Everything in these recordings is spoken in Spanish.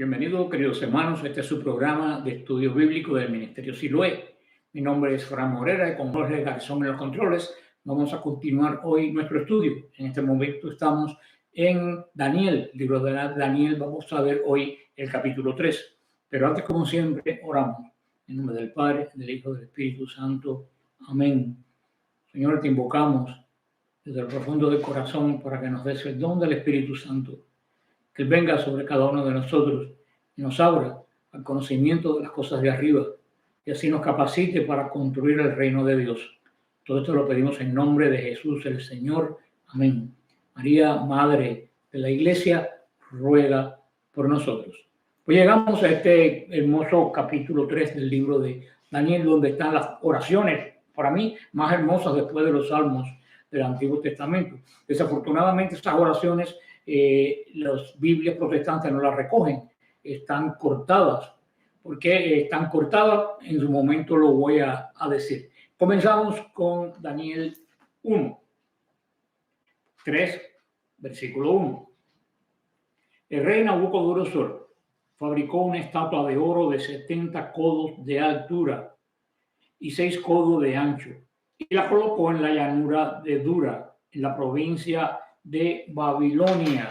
Bienvenidos, queridos hermanos. Este es su programa de estudio bíblico del Ministerio Siloé. Mi nombre es Fran Morera y con Jorge Garzón en los controles vamos a continuar hoy nuestro estudio. En este momento estamos en Daniel, libro de Daniel. Vamos a ver hoy el capítulo 3. Pero antes, como siempre, oramos. En nombre del Padre, del Hijo y del Espíritu Santo. Amén. Señor, te invocamos desde el profundo del corazón para que nos des el don del Espíritu Santo, que venga sobre cada uno de nosotros y nos abra al conocimiento de las cosas de arriba y así nos capacite para construir el reino de Dios. Todo esto lo pedimos en nombre de Jesús el Señor. Amén. María, Madre de la Iglesia, ruega por nosotros. Pues llegamos a este hermoso capítulo 3 del libro de Daniel, donde están las oraciones, para mí, más hermosas después de los salmos del Antiguo Testamento. Desafortunadamente, estas oraciones las Biblias protestantes no las recogen, están cortadas. ¿Por qué están cortadas? En su momento lo voy a decir. Comenzamos con Daniel 3, versículo 1. El rey Nabucodonosor fabricó una estatua de oro de 70 codos de altura y 6 codos de ancho y la colocó en la llanura de Dura, en la provincia de Babilonia.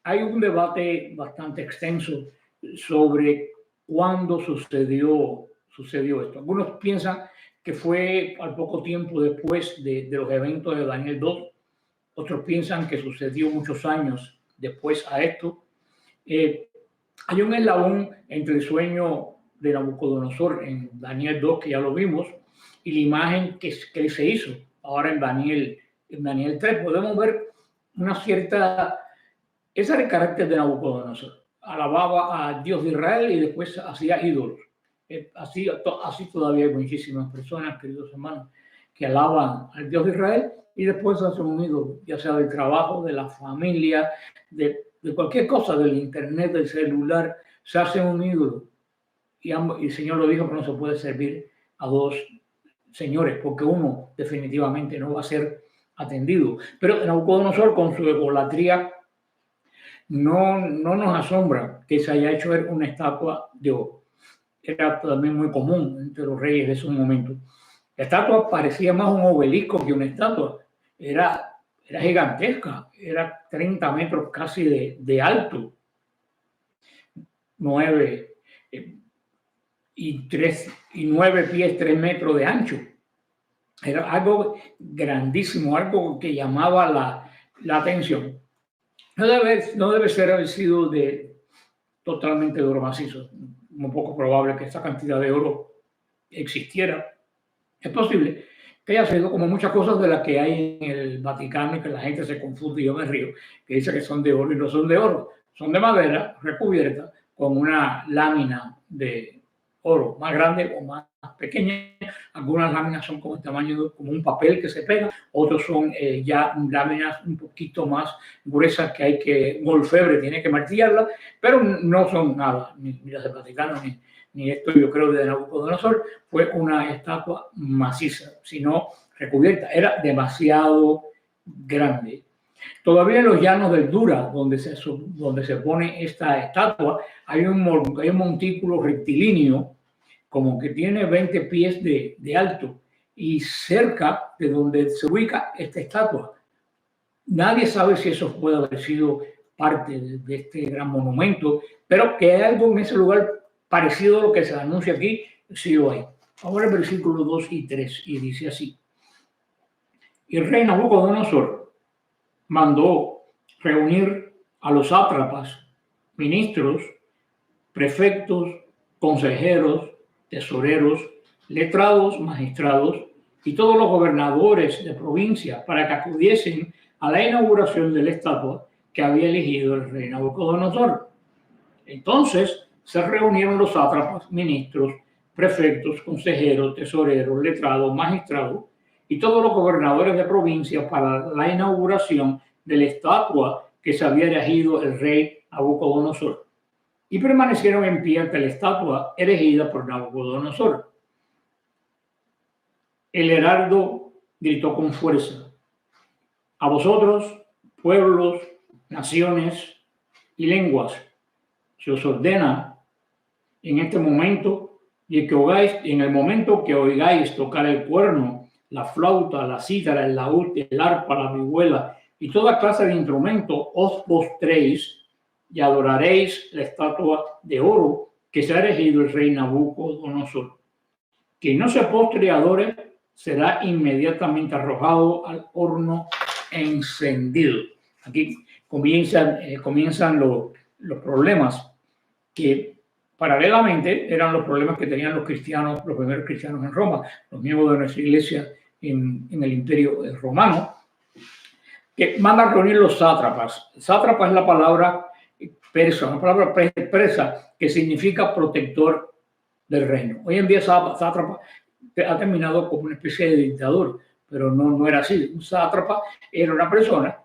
Hay un debate bastante extenso sobre cuándo sucedió esto. Algunos piensan que fue al poco tiempo después de los eventos de Daniel 2. Otros piensan que sucedió muchos años después a esto. Hay un eslabón entre el sueño de Nabucodonosor en Daniel 2, que ya lo vimos, y la imagen que se hizo ahora en Daniel 3. Podemos ver una cierta... Ese era el carácter de Nabucodonosor. Alababa al Dios de Israel y después hacía ídolos. Así todavía hay muchísimas personas, queridos hermanos, que alaban al Dios de Israel y después hacen un ídolo, ya sea del trabajo, de la familia, de cualquier cosa, del internet, del celular, se hace un ídolo. Y el Señor lo dijo que no se puede servir a dos señores, porque uno definitivamente no va a ser atendido. Pero Nabucodonosor, con su egolatría, no nos asombra que se haya hecho una estatua de oro. Era también muy común entre los reyes de esos momentos. La estatua parecía más un obelisco que una estatua. Era gigantesca, era 30 metros casi de alto, 9 pies, 3 metros de ancho. Era algo grandísimo, algo que llamaba la atención. No debe haber sido totalmente de oro macizo. Muy poco probable que esta cantidad de oro existiera. Es posible que haya sido como muchas cosas de las que hay en el Vaticano y que la gente se confunde y yo me río, que dice que son de oro y no son de oro. Son de madera recubierta con una lámina de oro más grande o más pequeña. Algunas láminas son como el tamaño como un papel que se pega, otros son ya láminas un poquito más gruesas que hay que, un orfebre tiene que martillarlas, pero no son nada, ni las del Vaticano, ni esto yo creo de Nabucodonosor. Fue una estatua maciza, sino recubierta, era demasiado grande. Todavía en los llanos del Dura, donde se pone esta estatua, hay un montículo rectilíneo, como que tiene 20 pies de alto, y cerca de donde se ubica esta estatua. Nadie sabe si eso puede haber sido parte de este gran monumento, pero que hay algo en ese lugar parecido a lo que se anuncia aquí, sí lo hay. Ahora el versículo 2 y 3, y dice así: y el rey Nabucodonosor mandó reunir a los sátrapas, ministros, prefectos, consejeros, tesoreros, letrados, magistrados y todos los gobernadores de provincia para que acudiesen a la inauguración de la estatua que había elegido el rey Nabucodonosor. Entonces se reunieron los sátrapas, ministros, prefectos, consejeros, tesoreros, letrados, magistrados y todos los gobernadores de provincia para la inauguración de la estatua que se había erigido el rey Nabucodonosor. Y permanecieron en pie ante la estatua erigida por Nabucodonosor. El heraldo gritó con fuerza: a vosotros, pueblos, naciones y lenguas se os ordena en este momento, y que oigáis, en el momento que oigáis tocar el cuerno, la flauta, la cítara, el laúd, el arpa, la vihuela y toda clase de instrumento, os postréis y adoraréis la estatua de oro que se ha erigido el rey Nabucodonosor. Quien no se postre y adore será inmediatamente arrojado al horno encendido. Aquí comienzan los problemas que paralelamente eran los problemas que tenían los cristianos, los primeros cristianos en Roma, los miembros de nuestra iglesia en el Imperio Romano, que mandan a reunir los sátrapas. Sátrapa es la palabra persa, una palabra persa que significa protector del reino. Hoy en día sátrapa ha terminado como una especie de dictador, pero no era así. Un sátrapa era una persona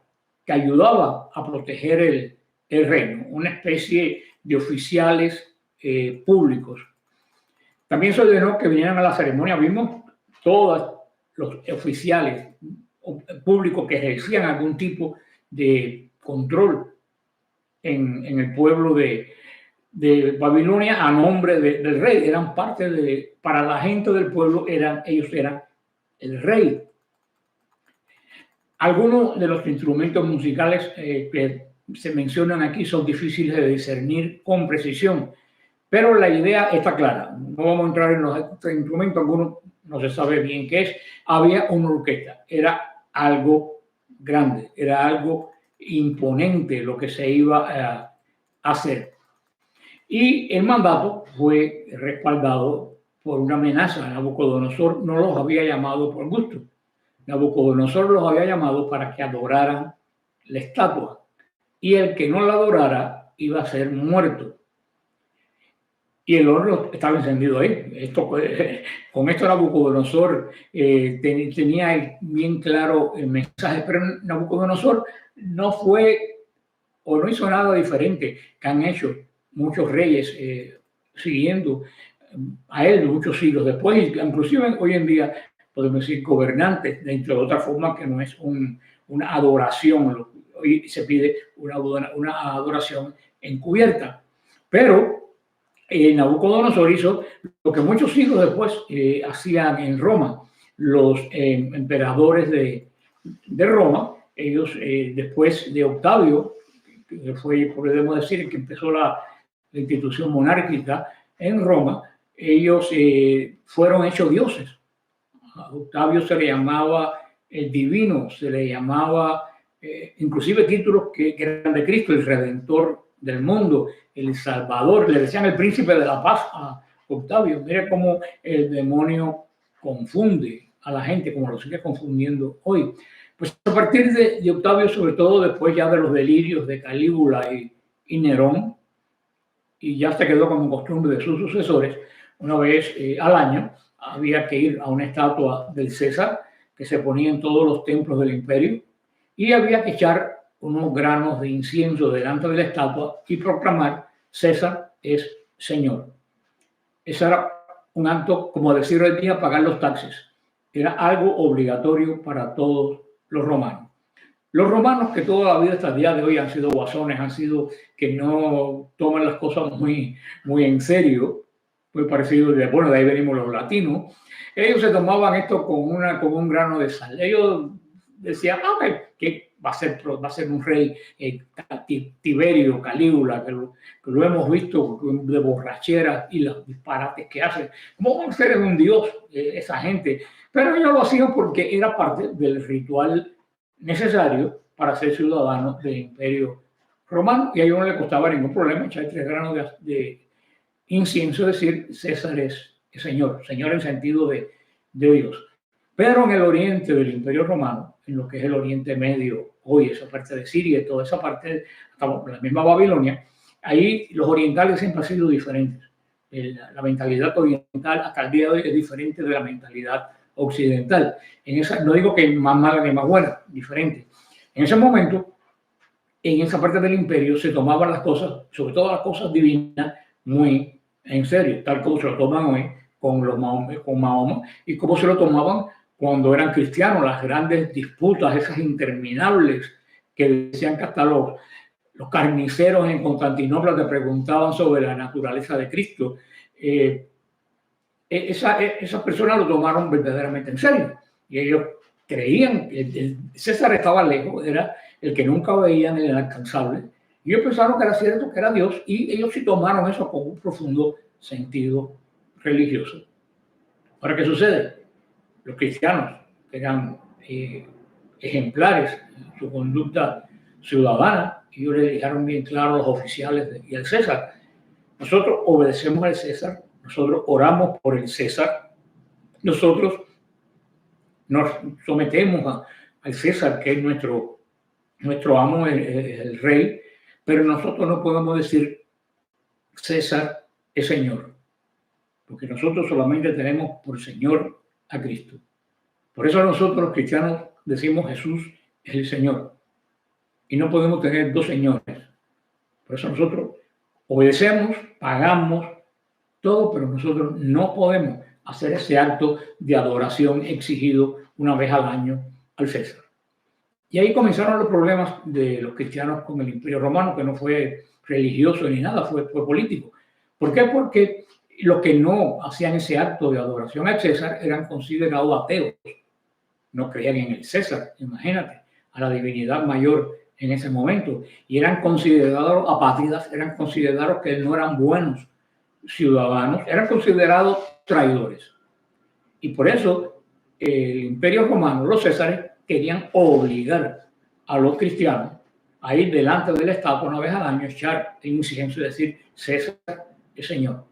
que ayudaba a proteger el reino, una especie de oficiales públicos. También se ordenó que vinieran a la ceremonia. Vimos todos los oficiales públicos que ejercían algún tipo de control en el pueblo de Babilonia a nombre del rey. Eran parte para la gente del pueblo, ellos eran el rey. Algunos de los instrumentos musicales que se mencionan aquí son difíciles de discernir con precisión, pero la idea está clara. No vamos a entrar en los instrumentos, algunos no se sabe bien qué es. Había una orquesta, era algo grande, era algo imponente lo que se iba a hacer. Y el mandato fue respaldado por una amenaza. Nabucodonosor no los había llamado por gusto. Nabucodonosor los había llamado para que adoraran la estatua. Y el que no la adorara iba a ser muerto. Y el horno estaba encendido ahí. Con esto Nabucodonosor tenía bien claro el mensaje, pero Nabucodonosor no fue o no hizo nada diferente que han hecho muchos reyes siguiendo a él muchos siglos después, inclusive hoy en día podemos decir gobernantes, de otra forma que no es una adoración. Hoy se pide una adoración encubierta. Pero Nabucodonosor hizo lo que muchos siglos después hacían en Roma. Los emperadores de Roma, ellos después de Octavio, que fue, podemos decir, que empezó la institución monárquica en Roma, ellos fueron hechos dioses. A Octavio se le llamaba el divino, se le llamaba inclusive títulos que eran de Cristo, el Redentor del mundo, el Salvador. Le decían el príncipe de la paz a Octavio. Mira cómo el demonio confunde a la gente, como lo sigue confundiendo hoy. Pues a partir de Octavio, sobre todo después ya de los delirios de Calígula y Nerón, y ya se quedó como costumbre de sus sucesores, una vez al año había que ir a una estatua del César que se ponía en todos los templos del imperio, y había que echar unos granos de incienso delante de la estatua y proclamar: César es Señor. Ese era un acto, como decir hoy día, pagar los taxes. Era algo obligatorio para todos los romanos. Los romanos, que toda la vida hasta el día de hoy han sido guasones, han sido que no toman las cosas muy en serio, muy parecido de ahí venimos los latinos. Ellos se tomaban esto con un grano de sal. Ellos decían, que va a ser un rey Tiberio, Calígula, que lo hemos visto de borrachera y los disparates que hacen. ¿Cómo van a ser un dios esa gente? Pero ellos lo hacían porque era parte del ritual necesario para ser ciudadano del Imperio Romano, y a ellos no le costaba ningún problema echar 3 granos de incienso, decir César es Señor en sentido de Dios. Pero en el oriente del Imperio Romano, en lo que es el Oriente Medio, hoy esa parte de Siria y toda esa parte, la misma Babilonia, ahí los orientales siempre han sido diferentes. La mentalidad oriental hasta el día de hoy es diferente de la mentalidad occidental. No digo que más mala ni más buena, diferente. En ese momento, en esa parte del imperio se tomaban las cosas, sobre todo las cosas divinas, muy en serio, tal como se lo toman hoy con Mahoma, y como se lo tomaban cuando eran cristianos, las grandes disputas, esas interminables, que decían que hasta los carniceros en Constantinopla te preguntaban sobre la naturaleza de Cristo, esas personas lo tomaron verdaderamente en serio. Y ellos creían que César estaba lejos, era el que nunca veían, el inalcanzable. Y ellos pensaron que era cierto, que era Dios, y ellos sí tomaron eso con un profundo sentido religioso. Ahora, ¿qué sucede? Los cristianos, que eran ejemplares en su conducta ciudadana, ellos le dejaron bien claro a los oficiales y al César: nosotros obedecemos al César, nosotros oramos por el César, nosotros nos sometemos al César, que es nuestro amo, el rey, pero nosotros no podemos decir César es Señor, porque nosotros solamente tenemos por Señor a Cristo. Por eso nosotros los cristianos decimos Jesús es el Señor, y no podemos tener dos señores. Por eso nosotros obedecemos, pagamos todo, pero nosotros no podemos hacer ese acto de adoración exigido una vez al año al César. Y ahí comenzaron los problemas de los cristianos con el Imperio Romano, que no fue religioso ni nada, fue político. ¿Por qué? Porque los que no hacían ese acto de adoración al César eran considerados ateos. No creían en el César, imagínate, a la divinidad mayor en ese momento. Y eran considerados apátridas, eran considerados que no eran buenos ciudadanos, eran considerados traidores. Y por eso el Imperio Romano, los Césares, querían obligar a los cristianos a ir delante del Estado una vez al año, echar el incienso y decir César es Señor.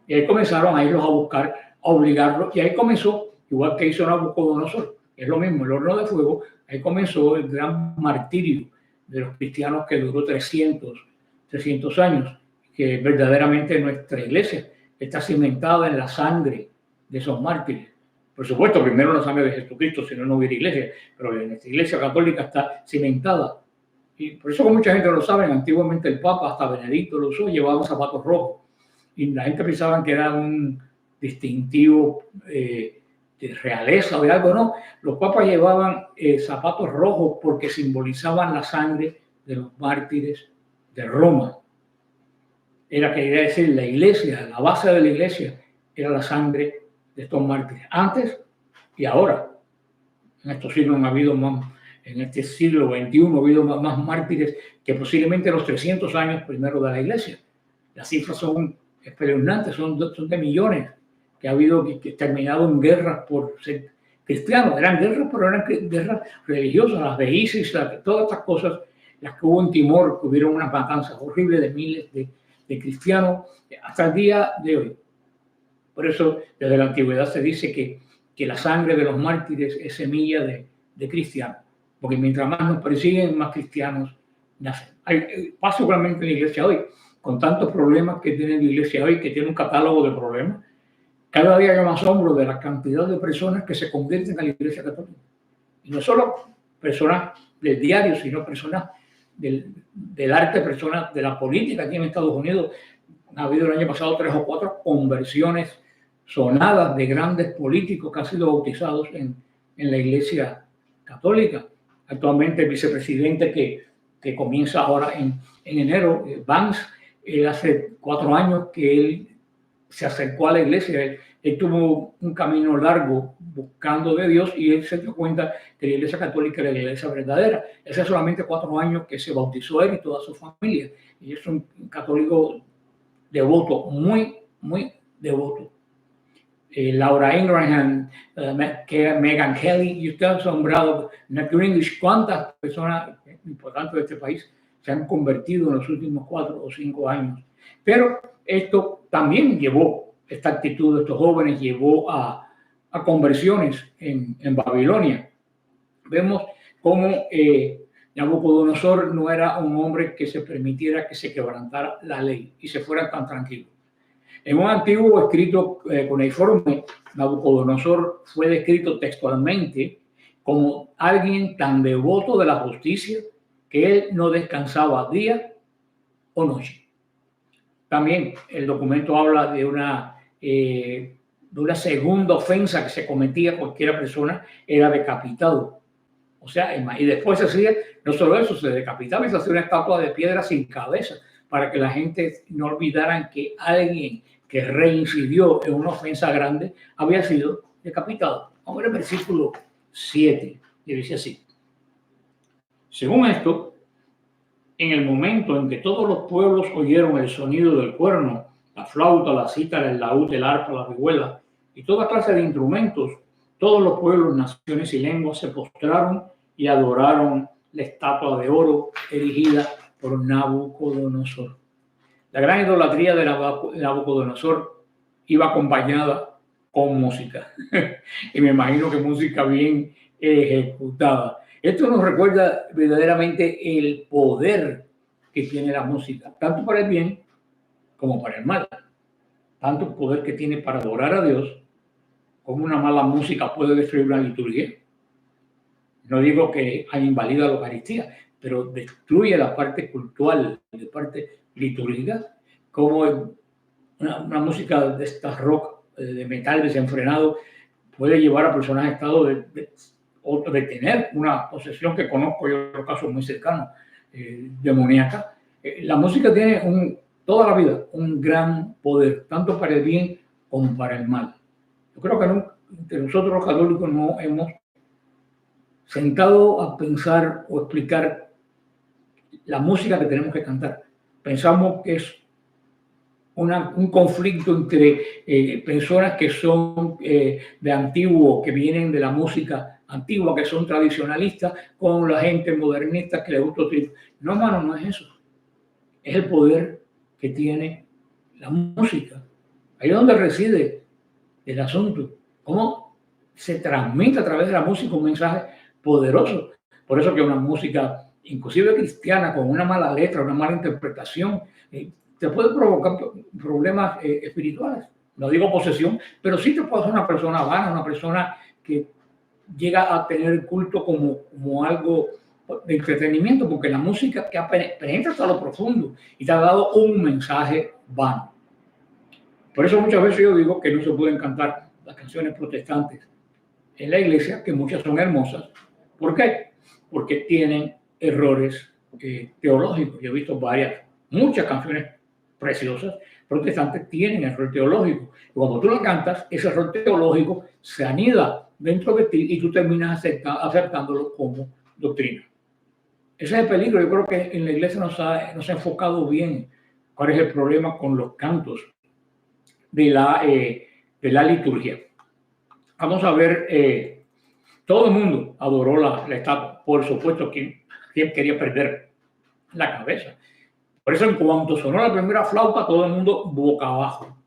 Y ahí comenzaron a irlos a buscar, a obligarlos, y ahí comenzó, igual que hizo Nabucodonosor, es lo mismo, el horno de fuego. Ahí comenzó el gran martirio de los cristianos, que duró 300 años, que verdaderamente nuestra iglesia está cimentada en la sangre de esos mártires. Por supuesto, primero la sangre de Jesucristo, si no, no hubiera iglesia, pero nuestra iglesia católica está cimentada. Y por eso, como mucha gente lo sabe, antiguamente el Papa, hasta Benedicto lo usó, llevaba zapatos rojos. Y la gente pensaba que era un distintivo de realeza o de algo. No, los papas llevaban zapatos rojos porque simbolizaban la sangre de los mártires de Roma. Era, quería decir, la iglesia, la base de la iglesia era la sangre de estos mártires. Antes y ahora, en estos siglos ha habido más, en este siglo XXI ha habido más mártires que posiblemente los 300 años primero de la iglesia. Las cifras son espeluznantes, son de millones que ha habido, que terminado en guerras por ser cristianos. Eran guerras, pero eran guerras religiosas, las de ISIS, todas estas cosas, las que hubo en Timor, que hubieron unas matanzas horribles de miles de cristianos hasta el día de hoy. Por eso, desde la antigüedad se dice que la sangre de los mártires es semilla de cristianos, porque mientras más nos persiguen, más cristianos nacen. Pasa igualmente en la iglesia hoy, con tantos problemas que tiene la iglesia hoy, que tiene un catálogo de problemas. Cada día hay más asombro de la cantidad de personas que se convierten a la iglesia católica. Y no solo personas del diario, sino personas del arte, personas de la política aquí en Estados Unidos. Ha habido el año pasado 3 o 4 conversiones sonadas de grandes políticos que han sido bautizados en la iglesia católica. Actualmente el vicepresidente que comienza ahora en enero, Vance, él hace 4 años que él se acercó a la iglesia. Él tuvo un camino largo buscando de Dios y él se dio cuenta que la iglesia católica era la iglesia verdadera. Hace solamente 4 años que se bautizó él y toda su familia. Y es un católico devoto, muy, muy devoto. Laura Ingraham, Megyn Kelly, y usted ha asombrado, Nat Greenwich, cuántas personas importantes de este país se han convertido en los últimos 4 o 5 años. Pero esto también llevó, esta actitud de estos jóvenes llevó a conversiones en Babilonia. Vemos cómo Nabucodonosor no era un hombre que se permitiera que se quebrantara la ley y se fuera tan tranquilo. En un antiguo escrito cuneiforme, Nabucodonosor fue descrito textualmente como alguien tan devoto de la justicia que él no descansaba día o noche. También el documento habla de una segunda ofensa que se cometía cualquier persona, era decapitado. O sea, y después se hacía, no solo eso, se decapitaba y se hacía una estatua de piedra sin cabeza para que la gente no olvidaran que alguien que reincidió en una ofensa grande había sido decapitado. Vamos a ver el versículo 7, y dice así. Según esto, en el momento en que todos los pueblos oyeron el sonido del cuerno, la flauta, la cítara, el laúd, el arpa, la vihuela y toda clase de instrumentos, todos los pueblos, naciones y lenguas se postraron y adoraron la estatua de oro erigida por Nabucodonosor. La gran idolatría de Nabucodonosor iba acompañada con música. Y me imagino que música bien ejecutada. Esto nos recuerda verdaderamente el poder que tiene la música, tanto para el bien como para el mal. Tanto el poder que tiene para adorar a Dios, como una mala música puede destruir una liturgia. No digo que invalida la Eucaristía, pero destruye la parte cultural, la parte litúrgica, como una música de esta rock, de metal desenfrenado, puede llevar a personas a estado de tener una posesión que conozco yo en casos muy cercanos, demoníaca. La música tiene toda la vida un gran poder, tanto para el bien como para el mal. Yo creo que entre nosotros los católicos no hemos sentado a pensar o explicar la música que tenemos que cantar. Pensamos que es un conflicto entre personas que son de antiguo, que vienen de la música antigua, que son tradicionalistas, con la gente modernista que le gusta utilizar. No, hermano, no es eso. Es el poder que tiene la música. Ahí es donde reside el asunto. Cómo se transmite a través de la música un mensaje poderoso. Por eso que una música, inclusive cristiana, con una mala letra, una mala interpretación, te puede provocar problemas espirituales. No digo posesión, pero sí te puede hacer una persona vana, una persona que llega a tener culto como algo de entretenimiento, porque la música que penetra hasta lo profundo y te ha dado un mensaje vano. Por eso muchas veces yo digo que no se pueden cantar las canciones protestantes en la iglesia, que muchas son hermosas. ¿Por qué? Porque tienen errores teológicos. Yo he visto muchas canciones preciosas protestantes tienen error teológico. Y cuando tú la cantas, ese error teológico se anida dentro de ti y tú terminas aceptándolo como doctrina. Ese es el peligro. Yo creo que en la iglesia nos ha enfocado bien cuál es el problema con los cantos de la liturgia. Vamos a ver, todo el mundo adoró la estatua. Por supuesto, ¿quién quería perder la cabeza? Por eso, en cuanto sonó la primera flauta, todo el mundo boca abajo.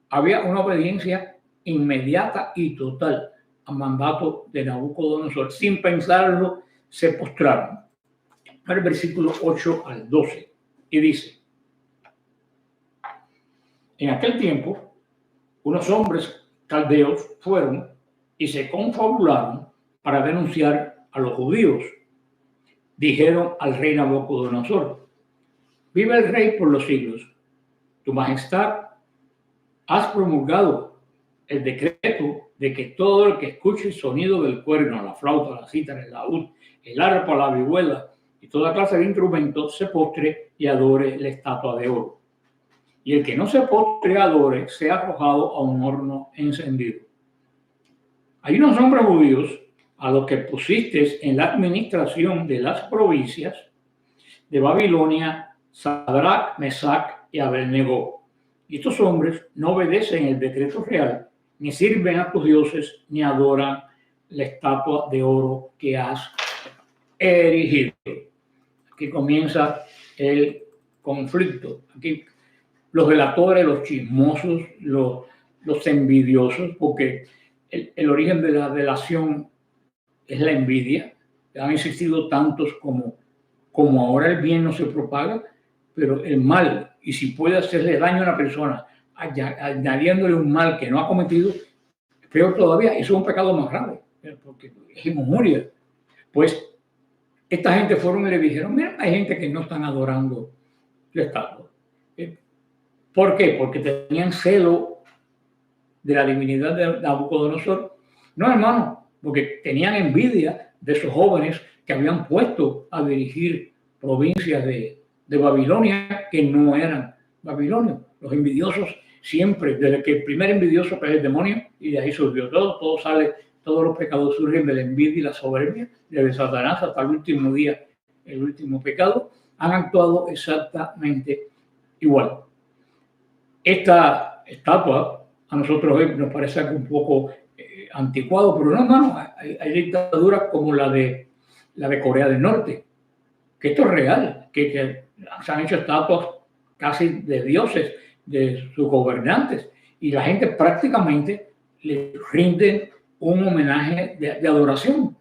Había una obediencia inmediata y total al mandato de Nabucodonosor. Sin pensarlo, se postraron. El versículo 8 al 12. Y dice: en aquel tiempo, unos hombres caldeos fueron y se confabularon para denunciar a los judíos. Dijeron al rey Nabucodonosor: vive el rey por los siglos. Tu majestad, has promulgado el decreto de que todo el que escuche el sonido del cuerno, la flauta, la cítara, el laúd, el arpa, la vihuela y toda clase de instrumentos se postre y adore la estatua de oro. Y el que no se postre y adore sea arrojado a un horno encendido. Hay unos hombres judíos a los que pusiste en la administración de las provincias de Babilonia, Sadrach, Mesach y Abednego. Y estos hombres no obedecen el decreto real, ni sirven a tus dioses, ni adoran la estatua de oro que has erigido. Aquí comienza el conflicto. Aquí los delatores, los chismosos, los envidiosos, porque el origen de la delación es la envidia. Han existido tantos como ahora el bien no se propaga, pero el mal, y si puede hacerle daño a una persona añadiéndole un mal que no ha cometido, peor todavía, eso es un pecado más grave, porque es injuria. Pues esta gente fueron y le dijeron: mira, hay gente que no están adorando la estatua. ¿Por qué? Porque tenían celo de la divinidad de Nabucodonosor. No, hermano, porque tenían envidia de esos jóvenes que habían puesto a dirigir provincias de Babilonia que no eran babilonios. Los envidiosos siempre, desde que el primer envidioso es el demonio, y de ahí surgió todo sale, todos los pecados surgen de la envidia y la soberbia, desde Satanás hasta el último día, el último pecado, han actuado exactamente igual. Esta estatua a nosotros hoy nos parece un poco anticuado, pero no, hermano, hay dictaduras como la de Corea del Norte, que esto es real, que se han hecho estatuas casi de dioses, de sus gobernantes, y la gente prácticamente le rinde un homenaje de adoración.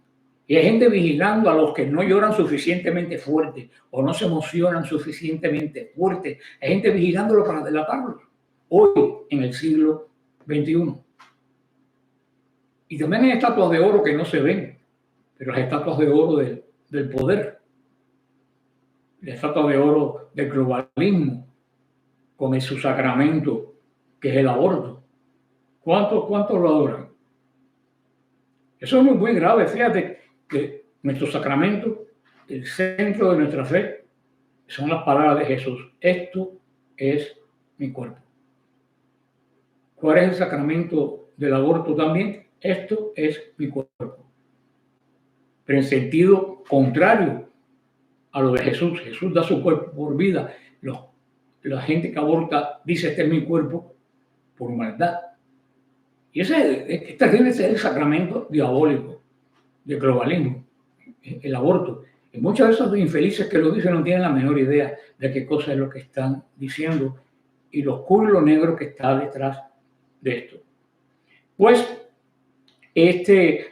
Y hay gente vigilando a los que no lloran suficientemente fuerte o no se emocionan suficientemente fuerte. Hay gente vigilándolo para delatarlos. Hoy, en el siglo XXI. Y también hay estatuas de oro que no se ven, pero las estatuas de oro del poder. La estatua de oro del globalismo, con su sacramento, que es el aborto. ¿Cuántos lo adoran? Eso es muy grave. Fíjate que nuestro sacramento, el centro de nuestra fe, son las palabras de Jesús. Esto es mi cuerpo. ¿Cuál es el sacramento del aborto también? Esto es mi cuerpo. Pero en sentido contrario a lo de Jesús. Jesús da su cuerpo por vida. La gente que aborta dice, este es mi cuerpo, por maldad. Y este tiene que ser el sacramento diabólico del globalismo, el aborto. Y muchos de esos infelices que lo dicen no tienen la menor idea de qué cosa es lo que están diciendo y lo oscuro y lo negro que está detrás de esto. Pues,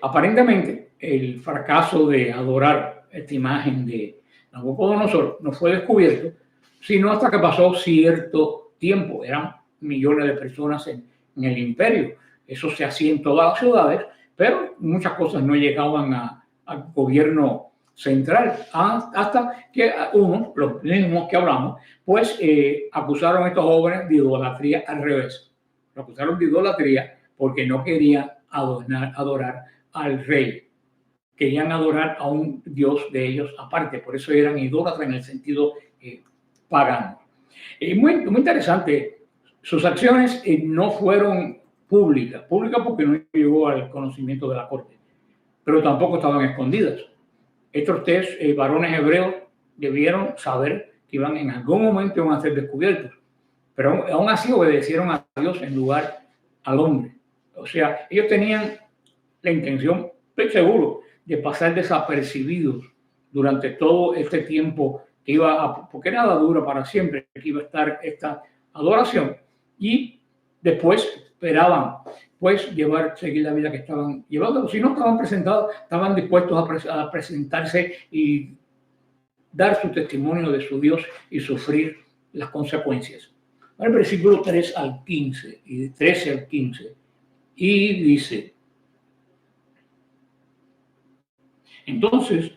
aparentemente, el fracaso de adorar esta imagen de Nabucodonosor no fue descubierto, sino hasta que pasó cierto tiempo. Eran millones de personas en el imperio. Eso se hacía en todas las ciudades, pero muchas cosas no llegaban al gobierno central, hasta que los mismos que hablamos, pues acusaron a estos jóvenes de idolatría al revés. Lo acusaron de idolatría porque no querían adorar al rey. Querían adorar a un dios de ellos aparte, por eso eran idólatras en el sentido pagano. Muy interesante, sus acciones no fueron públicas porque no llegó al conocimiento de la corte, pero tampoco estaban escondidas. Estos tres varones hebreos debieron saber que en algún momento iban a ser descubiertos, pero aún así obedecieron a Dios en lugar al hombre. O sea, ellos tenían la intención, estoy seguro, de pasar desapercibidos durante todo este tiempo que porque nada dura para siempre, que iba a estar esta adoración, y después esperaban pues seguir la vida que estaban llevando. Si no estaban presentados, estaban dispuestos a presentarse y dar su testimonio de su Dios y sufrir las consecuencias. El versículo 3 al 15 y de 13 al 15, y dice: entonces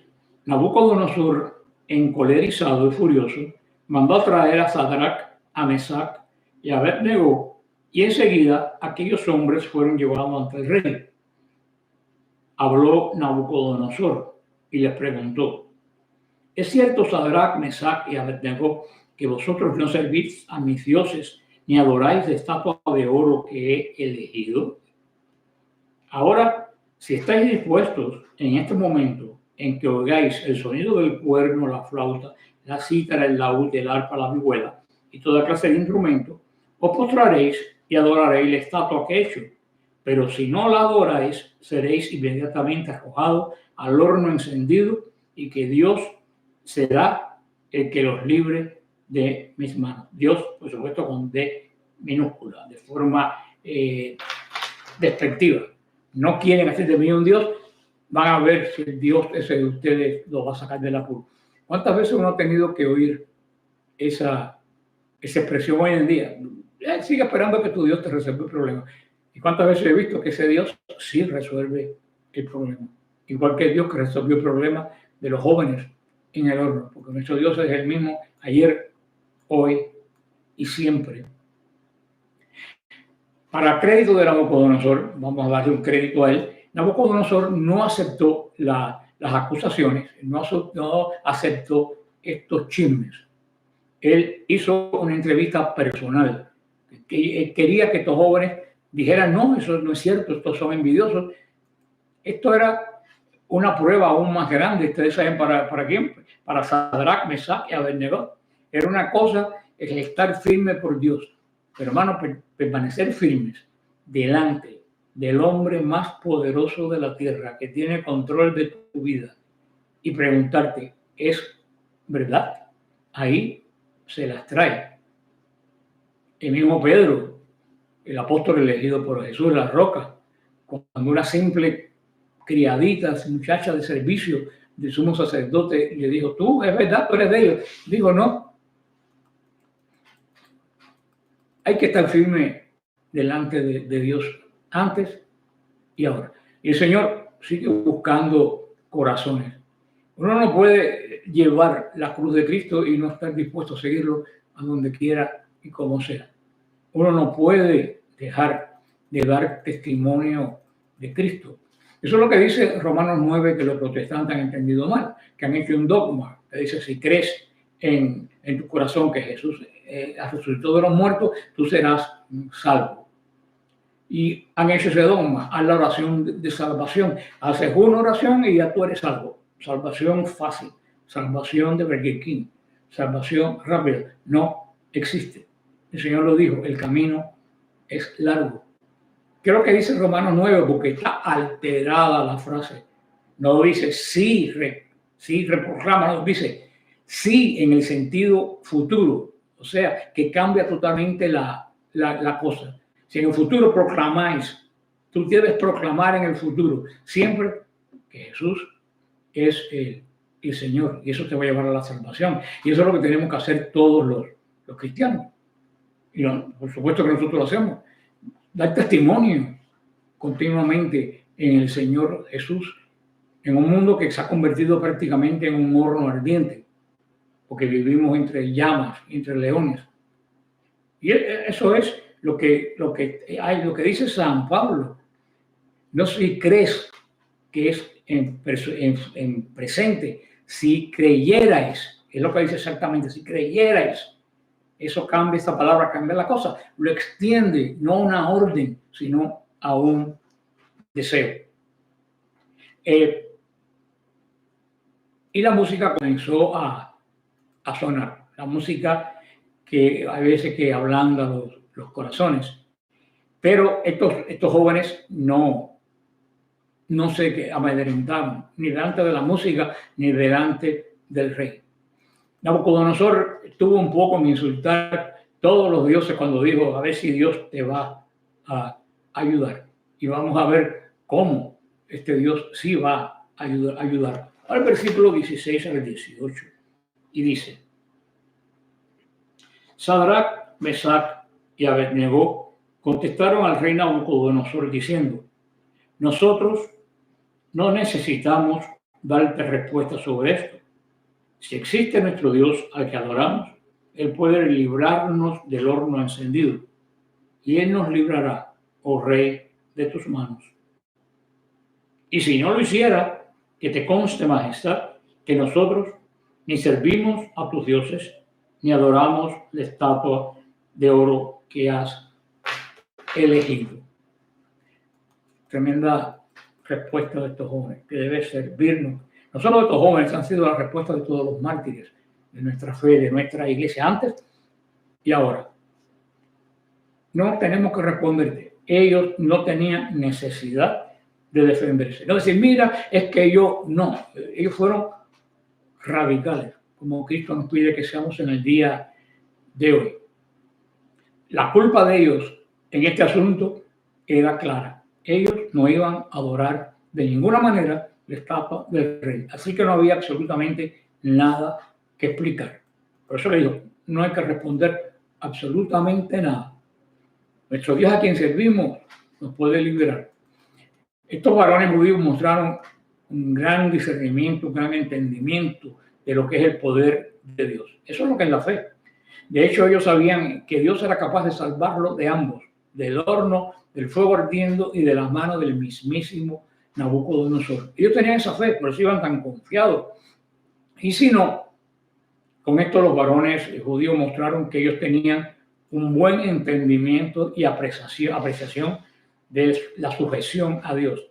Nabucodonosor, encolerizado y furioso, mandó a traer a Sadrach, a Mesach y a Abed-Nego, y enseguida aquellos hombres fueron llevados ante el rey. Habló Nabucodonosor y les preguntó: ¿es cierto, Sadrach, Mesach y Abed-Nego, que vosotros no servís a mis dioses ni adoráis la estatua de oro que he elegido? Ahora, si estáis dispuestos en este momento en que oigáis el sonido del cuerno, la flauta, la cítara, el laúd, el arpa, la vihuela y toda clase de instrumentos, os postraréis y adoraréis la estatua que he hecho. Pero si no la adoráis, seréis inmediatamente arrojados al horno encendido, y que Dios será el que los libre de mis manos. Dios, por supuesto, con D minúscula, de forma despectiva. No quieren hacer de mí un Dios, van a ver si el Dios ese de ustedes lo va a sacar de la apuro. ¿Cuántas veces uno ha tenido que oír esa expresión hoy en día? Sigue esperando que tu Dios te resuelva el problema. ¿Y cuántas veces he visto que ese Dios sí resuelve el problema? Igual que Dios que resolvió el problema de los jóvenes en el horno, porque nuestro Dios es el mismo ayer, hoy y siempre. Para crédito de Nabucodonosor, vamos a darle un crédito a él, Nabucodonosor no aceptó la las acusaciones, no aceptó estos chismes. Él hizo una entrevista personal. Él quería que estos jóvenes dijeran, no, eso no es cierto, estos son envidiosos. Esto era una prueba aún más grande. Ustedes saben para quién, para Sadrach, Mesach y Abednego. Era una cosa, es estar firme por Dios. Pero hermano, permanecer firmes delante del hombre más poderoso de la tierra, que tiene control de tu vida, y preguntarte, ¿es verdad? Ahí se las trae. El mismo Pedro, el apóstol elegido por Jesús, la roca, cuando una simple criadita, muchacha de servicio del sumo sacerdote le dijo, tú, es verdad, tú eres de ellos. Dijo, no. Hay que estar firme delante de Dios antes y ahora. Y el Señor sigue buscando corazones. Uno no puede llevar la cruz de Cristo y no estar dispuesto a seguirlo a donde quiera y como sea. Uno no puede dejar de dar testimonio de Cristo. Eso es lo que dice Romanos 9, que los protestantes han entendido mal, que han hecho un dogma, que dice, si crees en tu corazón que Jesús ha resucitado de los muertos, tú serás salvo. Y han hecho ese dogma, haz la oración de salvación. Haces una oración y ya tú eres salvo. Salvación fácil, salvación de Burger King, salvación rápida. No existe. El Señor lo dijo, el camino es largo. ¿Qué es lo que dice Romanos 9? Porque está alterada la frase. No dice sí, reprograma, no dice sí en el sentido futuro. O sea, que cambia totalmente la cosa. Si en el futuro proclamáis, tú debes proclamar en el futuro siempre que Jesús es el Señor, y eso te va a llevar a la salvación. Y eso es lo que tenemos que hacer todos los cristianos. Y por supuesto que nosotros lo hacemos. Dar testimonio continuamente en el Señor Jesús, en un mundo que se ha convertido prácticamente en un horno ardiente, porque vivimos entre llamas, entre leones. Y eso es lo que dice San Pablo. No sé si crees que es en presente, si creyerais, es lo que dice exactamente, si creyerais, eso cambia, esta palabra cambia la cosa, lo extiende no a una orden, sino a un deseo. Y la música comenzó a sonar, la música que a veces que ablanda los corazones. Pero estos jóvenes no se amedrentaron, ni delante de la música, ni delante del rey. Nabucodonosor estuvo un poco en insultar todos los dioses cuando dijo, a ver si Dios te va a ayudar. Y vamos a ver cómo este Dios sí va a ayudar. Ahora el versículo 16 al 18. Y dice, Sadrach, Mesach y Abednego contestaron al rey Nabucodonosor diciendo, nosotros no necesitamos darte respuesta sobre esto. Si existe nuestro Dios al que adoramos, Él puede librarnos del horno encendido, y Él nos librará, oh rey, de tus manos. Y si no lo hiciera, que te conste, majestad, que nosotros ni servimos a tus dioses, ni adoramos la estatua de oro que has elegido. Tremenda respuesta de estos jóvenes, que debe servirnos. No solo estos jóvenes han sido la respuesta de todos los mártires de nuestra fe, de nuestra iglesia, antes y ahora. No tenemos que responderte. Ellos no tenían necesidad de defenderse. No decir, mira, es que yo no. Ellos fueron radicales, como Cristo nos pide que seamos en el día de hoy. La culpa de ellos en este asunto era clara. Ellos no iban a adorar de ninguna manera la estatua del rey. Así que no había absolutamente nada que explicar. Por eso le digo, no hay que responder absolutamente nada. Nuestro Dios a quien servimos nos puede liberar. Estos varones judíos mostraron un gran discernimiento, un gran entendimiento de lo que es el poder de Dios. Eso es lo que es la fe. De hecho, ellos sabían que Dios era capaz de salvarlo de ambos, del horno, del fuego ardiendo y de las manos del mismísimo Nabucodonosor. Ellos tenían esa fe, por eso iban tan confiados. Y si no, con esto los varones judíos mostraron que ellos tenían un buen entendimiento y apreciación de la sujeción a Dios.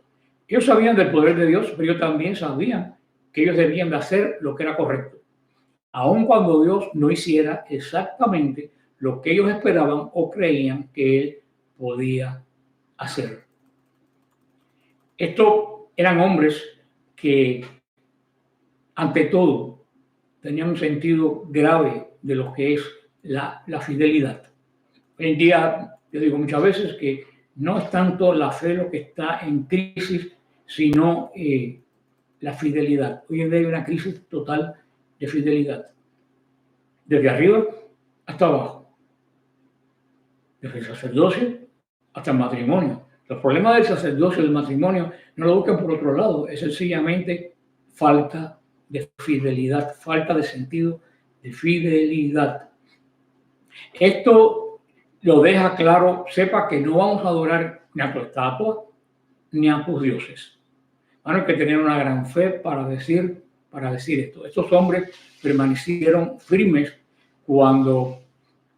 Ellos sabían del poder de Dios, pero ellos también sabían que ellos debían de hacer lo que era correcto, aun cuando Dios no hiciera exactamente lo que ellos esperaban o creían que Él podía hacer. Estos eran hombres que, ante todo, tenían un sentido grave de lo que es la fidelidad. Hoy en día, yo digo muchas veces que no es tanto la fe lo que está en crisis, sino la fidelidad. Hoy en día hay una crisis total de fidelidad, desde arriba hasta abajo, desde el sacerdocio hasta el matrimonio. Los problemas del sacerdocio y del matrimonio no lo buscan por otro lado, es sencillamente falta de fidelidad, falta de sentido de fidelidad. Esto lo deja claro, sepa que no vamos a adorar ni a tu estatua ni a tus dioses. Hay que tener una gran fe para decir esto. Estos hombres permanecieron firmes cuando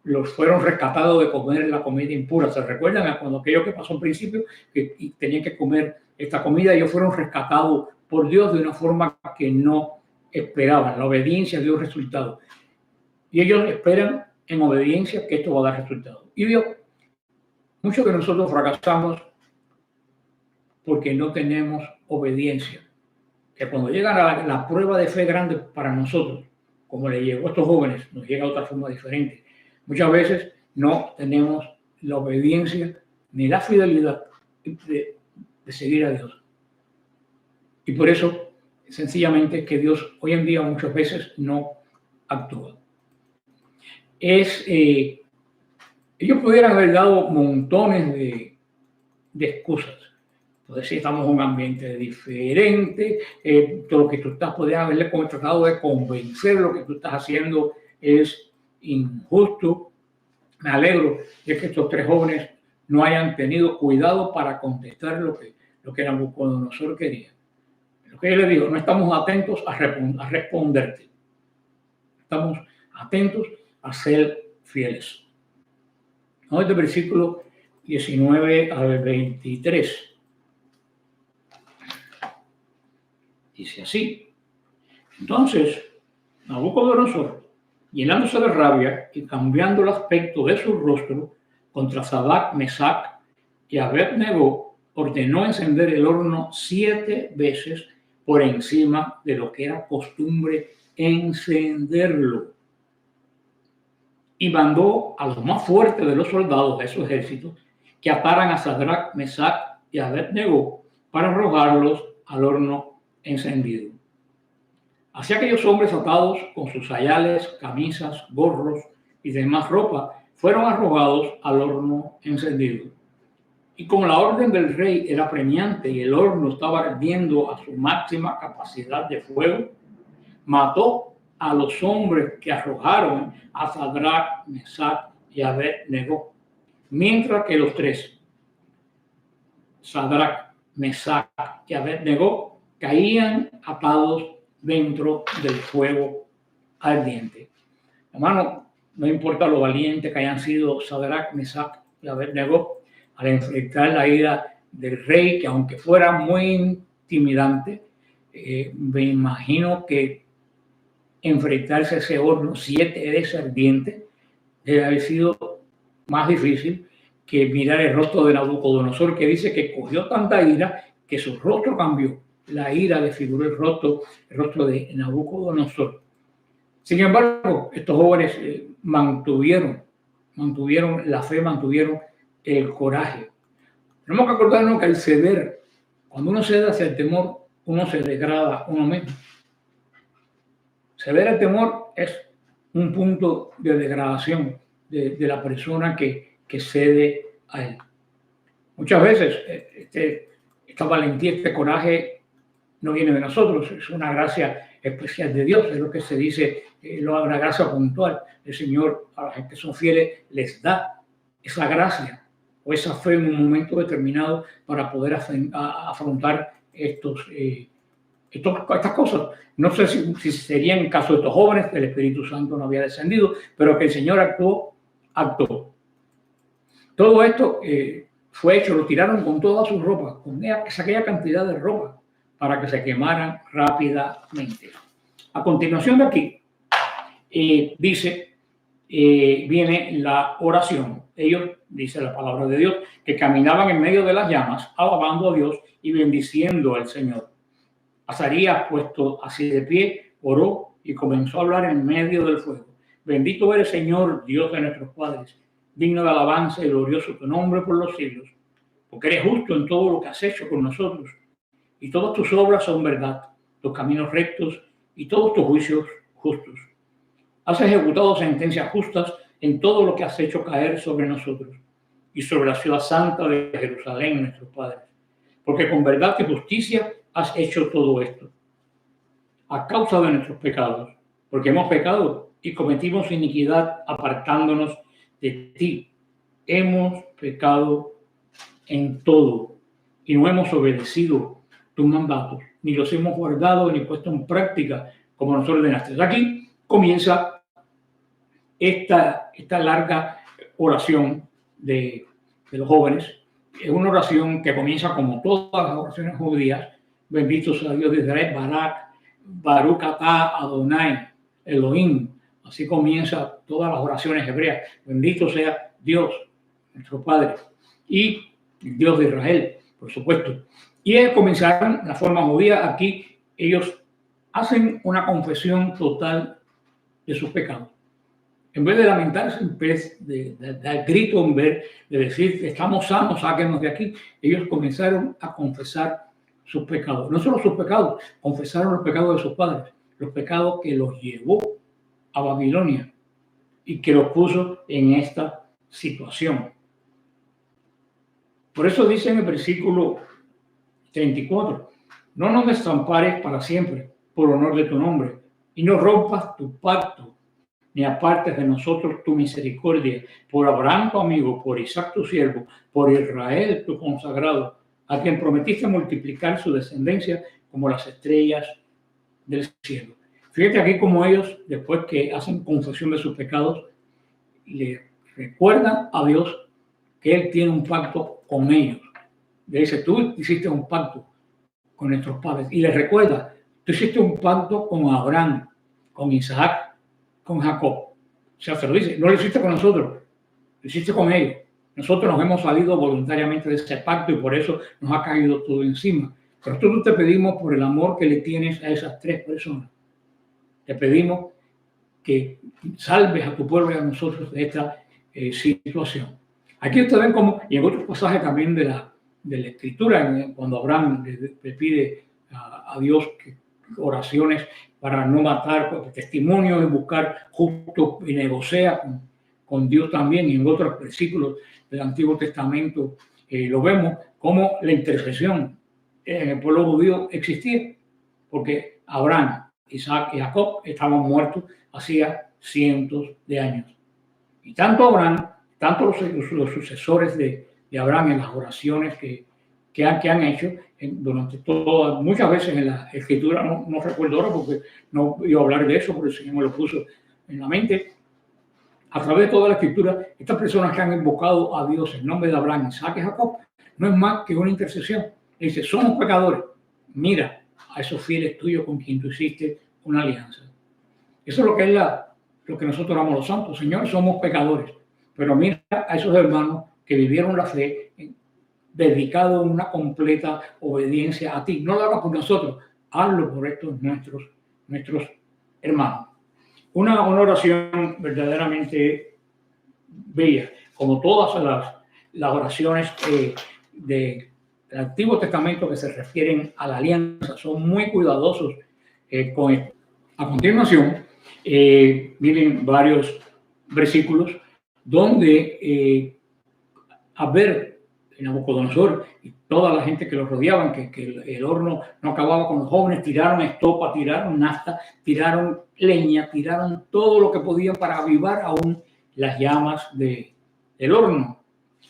los fueron rescatados de comer la comida impura. ¿Se recuerdan a cuando aquello que pasó al principio, que tenían que comer esta comida? Ellos fueron rescatados por Dios de una forma que no esperaban. La obediencia dio resultado. Y ellos esperan en obediencia que esto va a dar resultado. Y Dios, muchos de nosotros fracasamos porque no tenemos obediencia. Que cuando llega la prueba de fe grande para nosotros, como le llegó a estos jóvenes, nos llega de otra forma diferente. Muchas veces no tenemos la obediencia ni la fidelidad de seguir a Dios. Y por eso, sencillamente, que Dios hoy en día muchas veces no actúa. Ellos pudieran haber dado montones de excusas. Entonces, si estamos en un ambiente diferente, todo lo que tú estás, podrías haberle tratado de convencer, lo que tú estás haciendo es injusto. Me alegro de que estos tres jóvenes no hayan tenido cuidado para contestar lo que Nabucodonosor quería. Lo que yo le digo, no estamos atentos a responderte. Estamos atentos a ser fieles. Vamos del versículo 19 al 23. Dice así: entonces Nabucodonosor, llenándose de rabia y cambiando el aspecto de su rostro contra Sadrach, Mesach y Abed-Nego, ordenó encender el horno 7 veces por encima de lo que era costumbre encenderlo. Y mandó a los más fuertes de los soldados de su ejército que ataran a Sadrach, Mesach y Abed-Nego para arrojarlos al horno encendido. Así aquellos hombres atados con sus sayales, camisas, gorros y demás ropa fueron arrojados al horno encendido. Y como la orden del rey era premiante y el horno estaba ardiendo a su máxima capacidad de fuego, mató a los hombres que arrojaron a Sadrach, Mesach y Abed-Nego, mientras que los tres, Sadrach, Mesach y Abed-Nego, caían atados dentro del fuego ardiente. Hermano, no importa lo valiente que hayan sido Sadrach, Mesach y Abed-Nego al enfrentar la ira del rey, que aunque fuera muy intimidante, me imagino que enfrentarse a ese horno 7 veces ardiente debe haber sido más difícil que mirar el rostro de Nabucodonosor, que dice que cogió tanta ira que su rostro cambió. La ira desfiguró el rostro de Nabucodonosor. Sin embargo, estos jóvenes mantuvieron la fe, mantuvieron el coraje. Tenemos que acordarnos que al ceder, cuando uno cede hacia el temor, uno se degrada uno mismo. Ceder al temor es un punto de degradación de la persona que cede a él. Muchas veces esta valentía, este coraje no viene de nosotros, es una gracia especial de Dios, es lo que se dice, una gracia puntual. El Señor a la gente que son fieles les da esa gracia o esa fe en un momento determinado para poder afrontar estas cosas. No sé si sería en el caso de estos jóvenes, que el Espíritu Santo no había descendido, pero que el Señor actuó. Todo esto fue hecho, lo tiraron con toda su ropa, con aquella cantidad de ropa, para que se quemaran rápidamente. A continuación de aquí, viene la oración. Ellos, dice la palabra de Dios, que caminaban en medio de las llamas, alabando a Dios y bendiciendo al Señor. Azarías, puesto así de pie, oró y comenzó a hablar en medio del fuego. Bendito eres, Señor, Dios de nuestros padres, digno de alabanza y glorioso tu nombre por los siglos, porque eres justo en todo lo que has hecho con nosotros, y todas tus obras son verdad, tus caminos rectos y todos tus juicios justos. Has ejecutado sentencias justas en todo lo que has hecho caer sobre nosotros y sobre la ciudad santa de Jerusalén, nuestros padres, porque con verdad y justicia has hecho todo esto. A causa de nuestros pecados, porque hemos pecado y cometimos iniquidad apartándonos de ti. Hemos pecado en todo y no hemos obedecido tus mandatos, ni los hemos guardado ni puesto en práctica como nos ordenaste. Aquí comienza esta larga oración de los jóvenes. Es una oración que comienza como todas las oraciones judías. Bendito sea Dios de Israel, Baruch atah Adonai Elohim. Así comienza todas las oraciones hebreas. Bendito sea Dios, nuestro Padre, y el Dios de Israel, por supuesto. Y ellos comenzaron la forma judía. Aquí ellos hacen una confesión total de sus pecados. En vez de lamentarse, en vez de dar grito, en vez de decir estamos sanos, sáquenos de aquí, ellos comenzaron a confesar sus pecados. No solo sus pecados, confesaron los pecados de sus padres, los pecados que los llevó a Babilonia y que los puso en esta situación. Por eso dice en el versículo 34, no nos desampares para siempre, por honor de tu nombre, y no rompas tu pacto, ni apartes de nosotros tu misericordia, por Abraham tu amigo, por Isaac tu siervo, por Israel tu consagrado, a quien prometiste multiplicar su descendencia como las estrellas del cielo. Fíjate aquí como ellos, después que hacen confesión de sus pecados, le recuerdan a Dios que Él tiene un pacto con ellos. Le dice, tú hiciste un pacto con nuestros padres. Y les recuerda, tú hiciste un pacto con Abraham, con Isaac, con Jacob. O sea, se lo dice, no lo hiciste con nosotros, lo hiciste con ellos. Nosotros nos hemos salido voluntariamente de ese pacto y por eso nos ha caído todo encima. Pero nosotros te pedimos por el amor que le tienes a esas tres personas. Te pedimos que salves a tu pueblo y a nosotros de esta situación. Aquí ustedes ven cómo, y en otros pasajes también de la Escritura, cuando Abraham le pide a Dios oraciones para no matar, testimonio de buscar justo y negocia con Dios también, y en otros versículos del Antiguo Testamento lo vemos como la intercesión en el pueblo judío existía, porque Abraham, Isaac y Jacob estaban muertos hacía cientos de años. Y tanto Abraham, tanto los sucesores de Abraham en las oraciones que han hecho durante todas, muchas veces en la Escritura, no recuerdo ahora porque no iba a hablar de eso, porque el Señor me lo puso en la mente. A través de toda la Escritura, estas personas que han invocado a Dios en nombre de Abraham, Isaac y Jacob, no es más que una intercesión. Dice, somos pecadores, mira a esos fieles tuyos con quien tú hiciste una alianza. Eso es lo que es lo que nosotros llamamos los santos. Señor, somos pecadores, pero mira a esos hermanos que vivieron la fe dedicado en una completa obediencia a ti. No lo hagas por nosotros, hazlo por estos nuestros hermanos. Una oración verdaderamente bella, como todas las oraciones del Antiguo Testamento que se refieren a la alianza, son muy cuidadosos con esto. A continuación, miren varios versículos donde a ver Nabucodonosor y toda la gente que los rodeaban, que el horno no acababa con los jóvenes, tiraron estopa, tiraron nafta, tiraron leña, tiraron todo lo que podían para avivar aún las llamas del horno.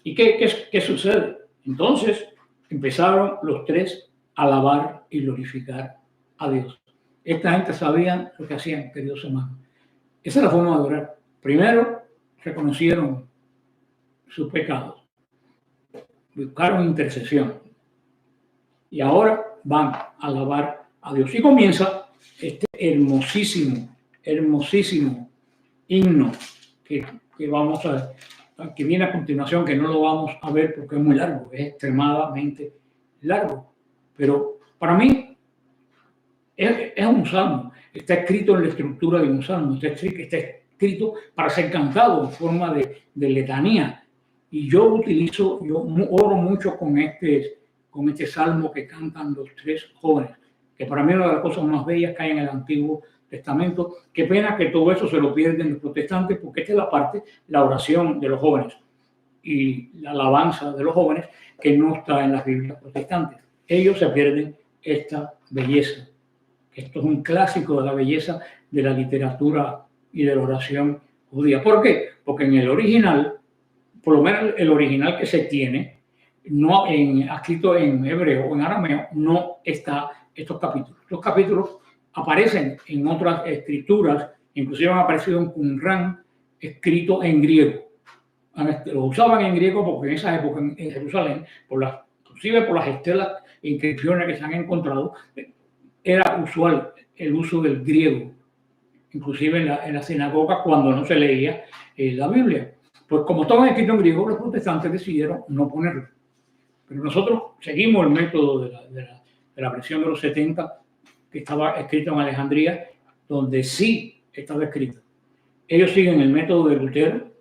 ¿Y qué sucede? Entonces empezaron los tres alabar y glorificar a Dios. Esta gente sabía lo que hacían, queridos hermanos. Esa es la forma de orar. Primero, reconocieron sus pecados, buscaron intercesión y ahora van a alabar a Dios. Y comienza este hermosísimo himno que vamos a que viene a continuación, que no lo vamos a ver porque es muy largo, es extremadamente largo. Pero para mí es un salmo, está escrito en la estructura de un salmo, está escrito para ser cantado en forma de letanía. Y yo oro mucho con este salmo que cantan los tres jóvenes, que para mí es una de las cosas más bellas que hay en el Antiguo Testamento. Qué pena que todo eso se lo pierden los protestantes, porque esta es la oración de los jóvenes y la alabanza de los jóvenes que no está en las Biblias protestantes. Ellos se pierden esta belleza. Esto es un clásico de la belleza de la literatura y de la oración judía. ¿Por qué? Porque en el original, por lo menos el original que se tiene, no escrito en hebreo o en arameo, no está estos capítulos. Estos capítulos aparecen en otras escrituras, inclusive han aparecido en Qumran, escrito en griego. Lo usaban en griego porque en esa época en Jerusalén, inclusive por las estelas e inscripciones que se han encontrado, era usual el uso del griego, inclusive en la sinagoga cuando no se leía la Biblia. Pues como estaban escritos en griego, los protestantes decidieron no ponerlo. Pero nosotros seguimos el método de la versión de los 70, que estaba escrito en Alejandría, donde sí estaba escrito. Ellos siguen el método de Lutero,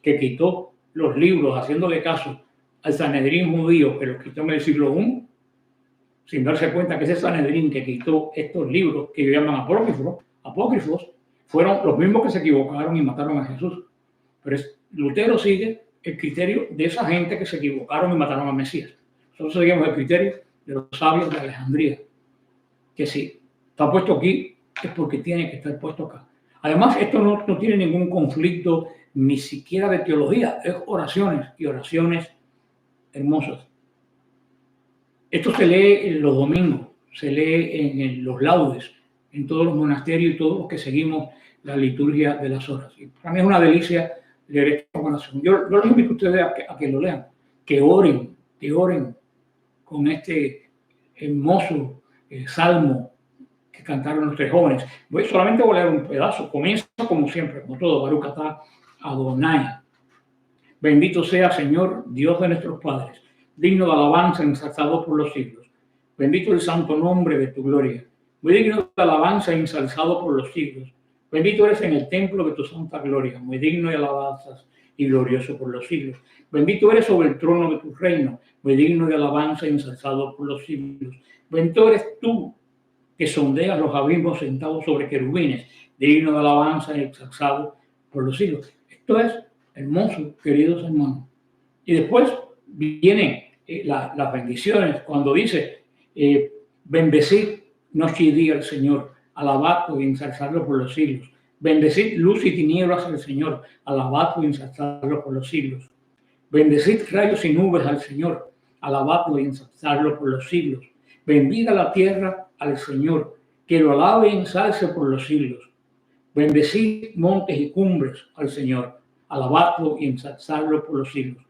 que quitó los libros haciéndole caso al Sanedrín judío, que los quitó en el siglo I, sin darse cuenta que ese Sanedrín que quitó estos libros, que ellos llaman apócrifos, fueron los mismos que se equivocaron y mataron a Jesús. Pero Lutero sigue el criterio de esa gente que se equivocaron y mataron al Mesías. Nosotros seguimos el criterio de los sabios de Alejandría, que si está puesto aquí es porque tiene que estar puesto acá. Además, esto no tiene ningún conflicto ni siquiera de teología, es oraciones y oraciones hermosas. Esto se lee en los domingos, se lee en los laudes, en todos los monasterios y todos los que seguimos la liturgia de las horas. Y para mí es una delicia leer esta oración. Yo les invito a ustedes a que lo lean, que oren con este hermoso salmo que cantaron los tres jóvenes. Solamente voy a leer un pedazo. Comienza como siempre, como todo, Baruch atah Adonai. Bendito sea, Señor, Dios de nuestros padres, digno de alabanza, ensalzado por los siglos. Bendito el santo nombre de tu gloria, muy digno de alabanza, ensalzado por los siglos. Bendito eres en el templo de tu santa gloria, muy digno de alabanzas y glorioso por los siglos. Bendito eres sobre el trono de tu reino, muy digno de alabanza, ensalzado por los siglos. Bendito eres tú, que sondeas los abismos sentados sobre querubines, digno de alabanza y ensalzado por los siglos. Esto es hermoso, queridos hermanos. Y después vienen las bendiciones cuando dice, bendecid noche y día al Señor, alabadlo y ensalzadlo por los siglos. Bendecid luz y tinieblas al Señor, alabadlo y ensalzadlo por los siglos. Bendecid rayos y nubes al Señor, alabadlo y ensalzadlo por los siglos. Bendiga la tierra al Señor, que lo alabe y ensalce por los siglos. Bendecid montes y cumbres al Señor, alabadlo y ensalzadlo por los siglos.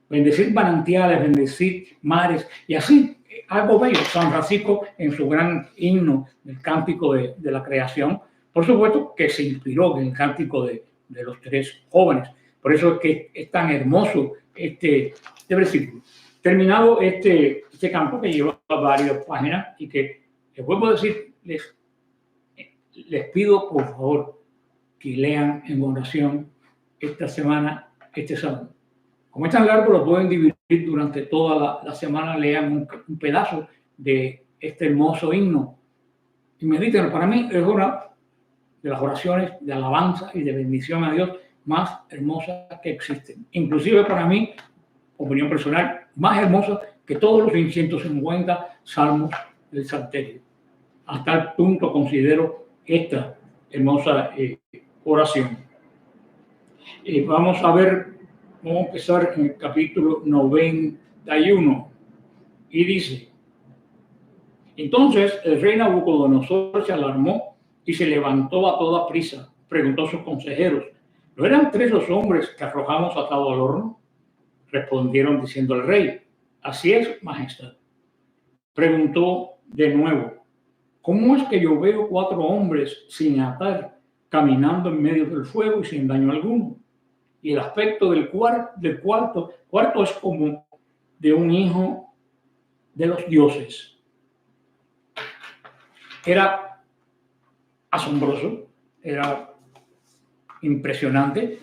Bendecid manantiales, bendecid mares, y así algo bello. San Francisco, en su gran himno del cántico de la creación, por supuesto que se inspiró en el cántico de los tres jóvenes. Por eso es que es tan hermoso este versículo. Terminado este canto, que lleva varias páginas, y que les vuelvo a decir, les pido por favor que lean en oración esta semana este salmo. Como es tan largo, lo pueden dividir durante toda la semana, lean un pedazo de este hermoso himno y mediten. Para mí es una de las oraciones de alabanza y de bendición a Dios más hermosas que existen. Inclusive para mí, opinión personal, más hermosa que todos los 150 salmos del Salterio. Hasta el punto considero esta hermosa oración. Vamos a empezar en el capítulo 91 y dice: Entonces el rey Nabucodonosor se alarmó y se levantó a toda prisa. Preguntó a sus consejeros: ¿no eran 3 los hombres que arrojamos atado al horno? Respondieron diciendo al rey: así es, majestad. Preguntó de nuevo: ¿cómo es que yo veo 4 hombres sin atar, caminando en medio del fuego y sin daño alguno? Y el aspecto del cuarto es como de un hijo de los dioses. Era asombroso, era impresionante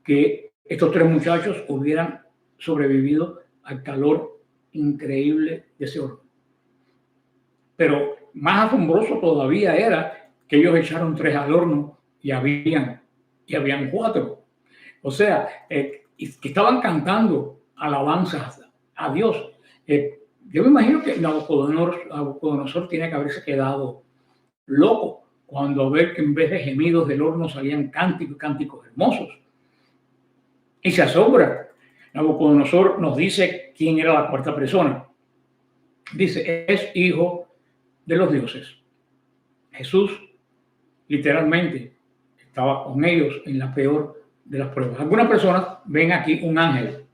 que estos 3 muchachos hubieran sobrevivido al calor increíble de ese horno. Pero más asombroso todavía era que ellos echaron 3 al horno y habían 4. O sea, que estaban cantando alabanzas a Dios. Yo me imagino que Nabucodonosor tiene que haberse quedado loco cuando ve que en vez de gemidos del horno salían cánticos hermosos. Y se asombra. Nabucodonosor nos dice quién era la 4ª persona. Dice: es hijo de los dioses. Jesús literalmente estaba con ellos en la peor de las pruebas. Algunas personas ven aquí un ángel.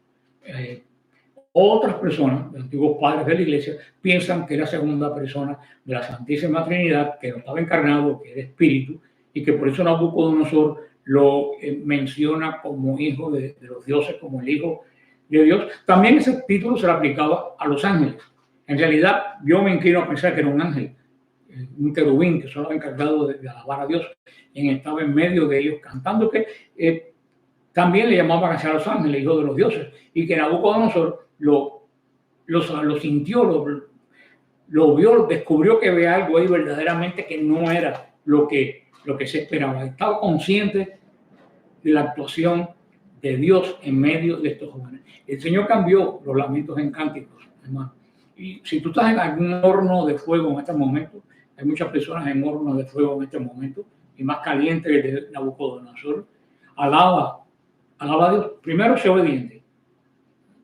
Otras personas, los antiguos padres de la iglesia, piensan que es la 2ª persona de la Santísima Trinidad, que no estaba encarnado, que era espíritu, y que por eso Nabucodonosor lo menciona como hijo de los dioses, como el hijo de Dios. También ese título se le aplicaba a los ángeles. En realidad, yo me inclino a pensar que era un ángel, un querubín que solo estaba encargado de alabar a Dios, y estaba en medio de ellos cantando, que también le llamaban a los ángeles, hijo de los dioses, y que Nabucodonosor lo sintió, lo vio, descubrió que había algo ahí verdaderamente que no era lo que se esperaba. Estaba consciente de la actuación de Dios en medio de estos jóvenes. El Señor cambió los lamentos en cánticos, hermano. Y si tú estás en algún horno de fuego en este momento, hay muchas personas en hornos de fuego en este momento, y más caliente de Nabucodonosor, alaba a Dios. Primero, sé obediente.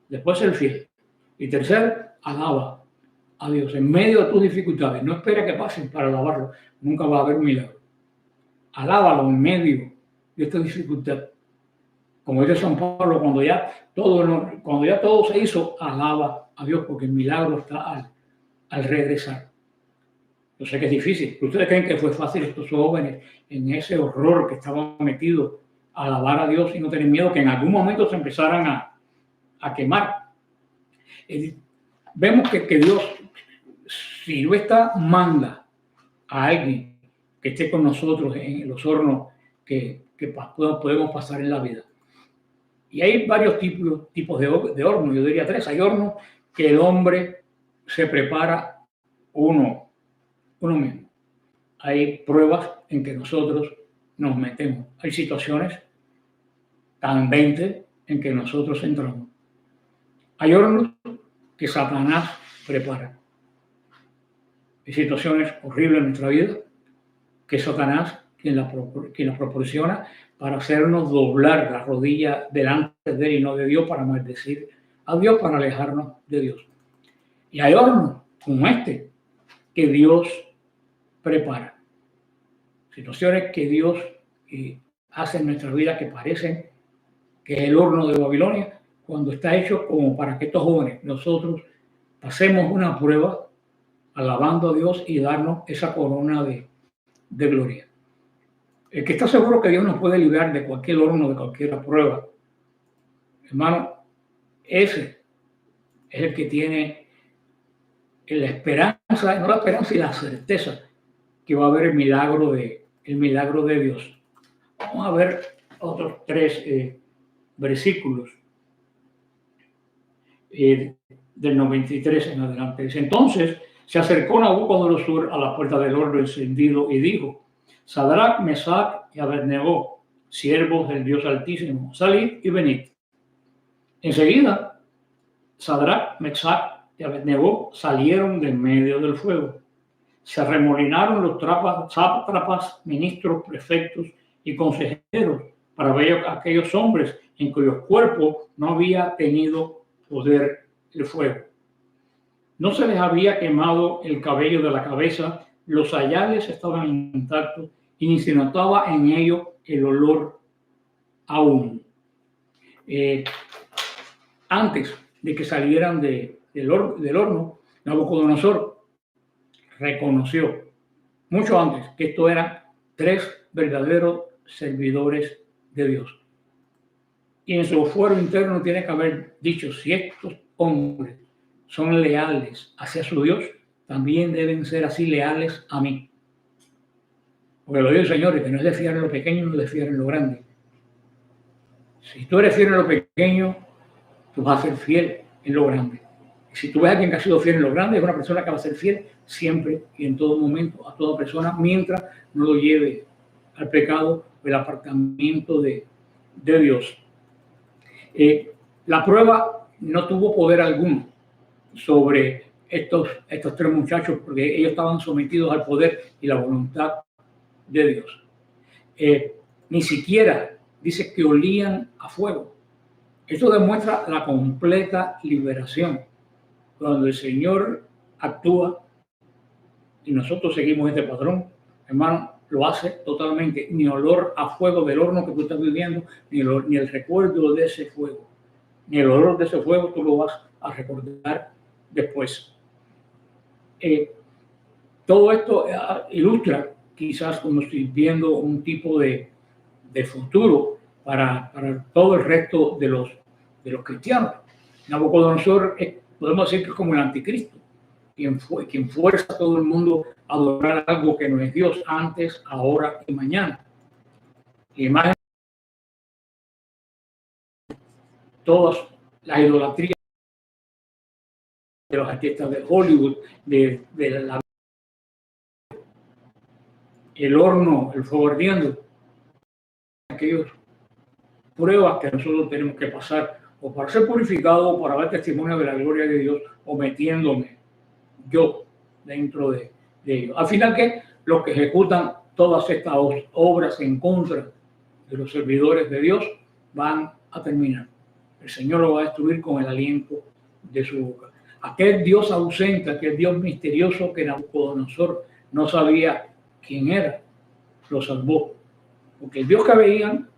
Después, ser fiel. Y tercero, alaba a Dios en medio de tus dificultades. No espera que pasen para alabarlo. Nunca va a haber un milagro. Alábalo en medio de esta dificultad. Como dice San Pablo, cuando ya todo se hizo, alaba a Dios, porque el milagro está al regresar. Yo sé que es difícil. ¿Ustedes creen que fue fácil estos jóvenes en ese horror que estaban metidos a alabar a Dios y no tener miedo que en algún momento se empezaran a quemar? Vemos que Dios, si no manda a alguien que esté con nosotros en los hornos que podemos pasar en la vida. Y hay varios tipos de hornos, yo diría 3. Hay hornos que el hombre se prepara uno mismo. Hay pruebas en que nosotros nos metemos. Hay situaciones candentes en que nosotros entramos. Hay hornos que Satanás prepara. Hay situaciones horribles en nuestra vida que Satanás quien las proporciona para hacernos doblar la rodilla delante de él y no de Dios, para maldecir a Dios, para alejarnos de Dios. Y hay hornos como este que Dios prepara. Situaciones que Dios hace en nuestra vida que parecen que es el horno de Babilonia, cuando está hecho como para que estos jóvenes, nosotros, pasemos una prueba alabando a Dios y darnos esa corona de gloria. El que está seguro que Dios nos puede librar de cualquier horno, de cualquier prueba, hermano, ese es el que tiene la esperanza, no la esperanza y la certeza que va a haber el milagro de Dios. Vamos a ver otros 3 versículos del 93 en adelante. Dice: entonces se acercó Nabucodonosor a la puerta del horno encendido y dijo: Sadrach, Mesach y Abednego, siervos del Dios Altísimo, salid y venid. Enseguida, Sadrach, Mesach y Abednego salieron de en medio del fuego. Se arremolinaron los sátrapas, ministros, prefectos y consejeros para ver a aquellos hombres en cuyos cuerpos no había tenido poder el fuego. No se les había quemado el cabello de la cabeza, los sayales estaban intactos y ni se notaba en ellos el olor aún. Antes de que salieran del horno, Nabucodonosor reconoció, mucho antes, que estos eran 3 verdaderos servidores de Dios. Y en su fuero interno tiene que haber dicho, si estos hombres son leales hacia su Dios, también deben ser así leales a mí. Porque lo digo, señores, que no es de fiar en lo pequeño, no es de fiar en lo grande. Si tú eres fiel en lo pequeño, tú vas a ser fiel en lo grande. Si tú ves a alguien que ha sido fiel en lo grande, es una persona que va a ser fiel siempre y en todo momento a toda persona, mientras no lo lleve al pecado o el apartamiento de Dios. La prueba no tuvo poder alguno sobre estos 3 muchachos, porque ellos estaban sometidos al poder y la voluntad de Dios. Ni siquiera dice que olían a fuego. Esto demuestra la completa liberación. Cuando el Señor actúa y nosotros seguimos este patrón, hermano, lo hace totalmente. Ni olor a fuego del horno que tú estás viviendo, ni el recuerdo de ese fuego, ni el olor de ese fuego tú lo vas a recordar después. Todo esto ilustra quizás como estoy viendo un tipo de futuro para todo el resto de los cristianos. Nabucodonosor podemos decir que es como el anticristo, quien fuerza a todo el mundo a adorar algo que no es Dios antes, ahora y mañana. Y más todas las idolatrías de los artistas de Hollywood, de el horno, el fuego ardiendo, aquellas pruebas que nosotros tenemos que pasar o para ser purificados o para dar testimonio de la gloria de Dios o metiéndome yo dentro de ellos. Al final, que los que ejecutan todas estas obras en contra de los servidores de Dios van a terminar. El Señor lo va a destruir con el aliento de su boca. Aquel Dios ausente, aquel Dios misterioso que Nabucodonosor no sabía quién era, lo salvó. Porque el Dios que veían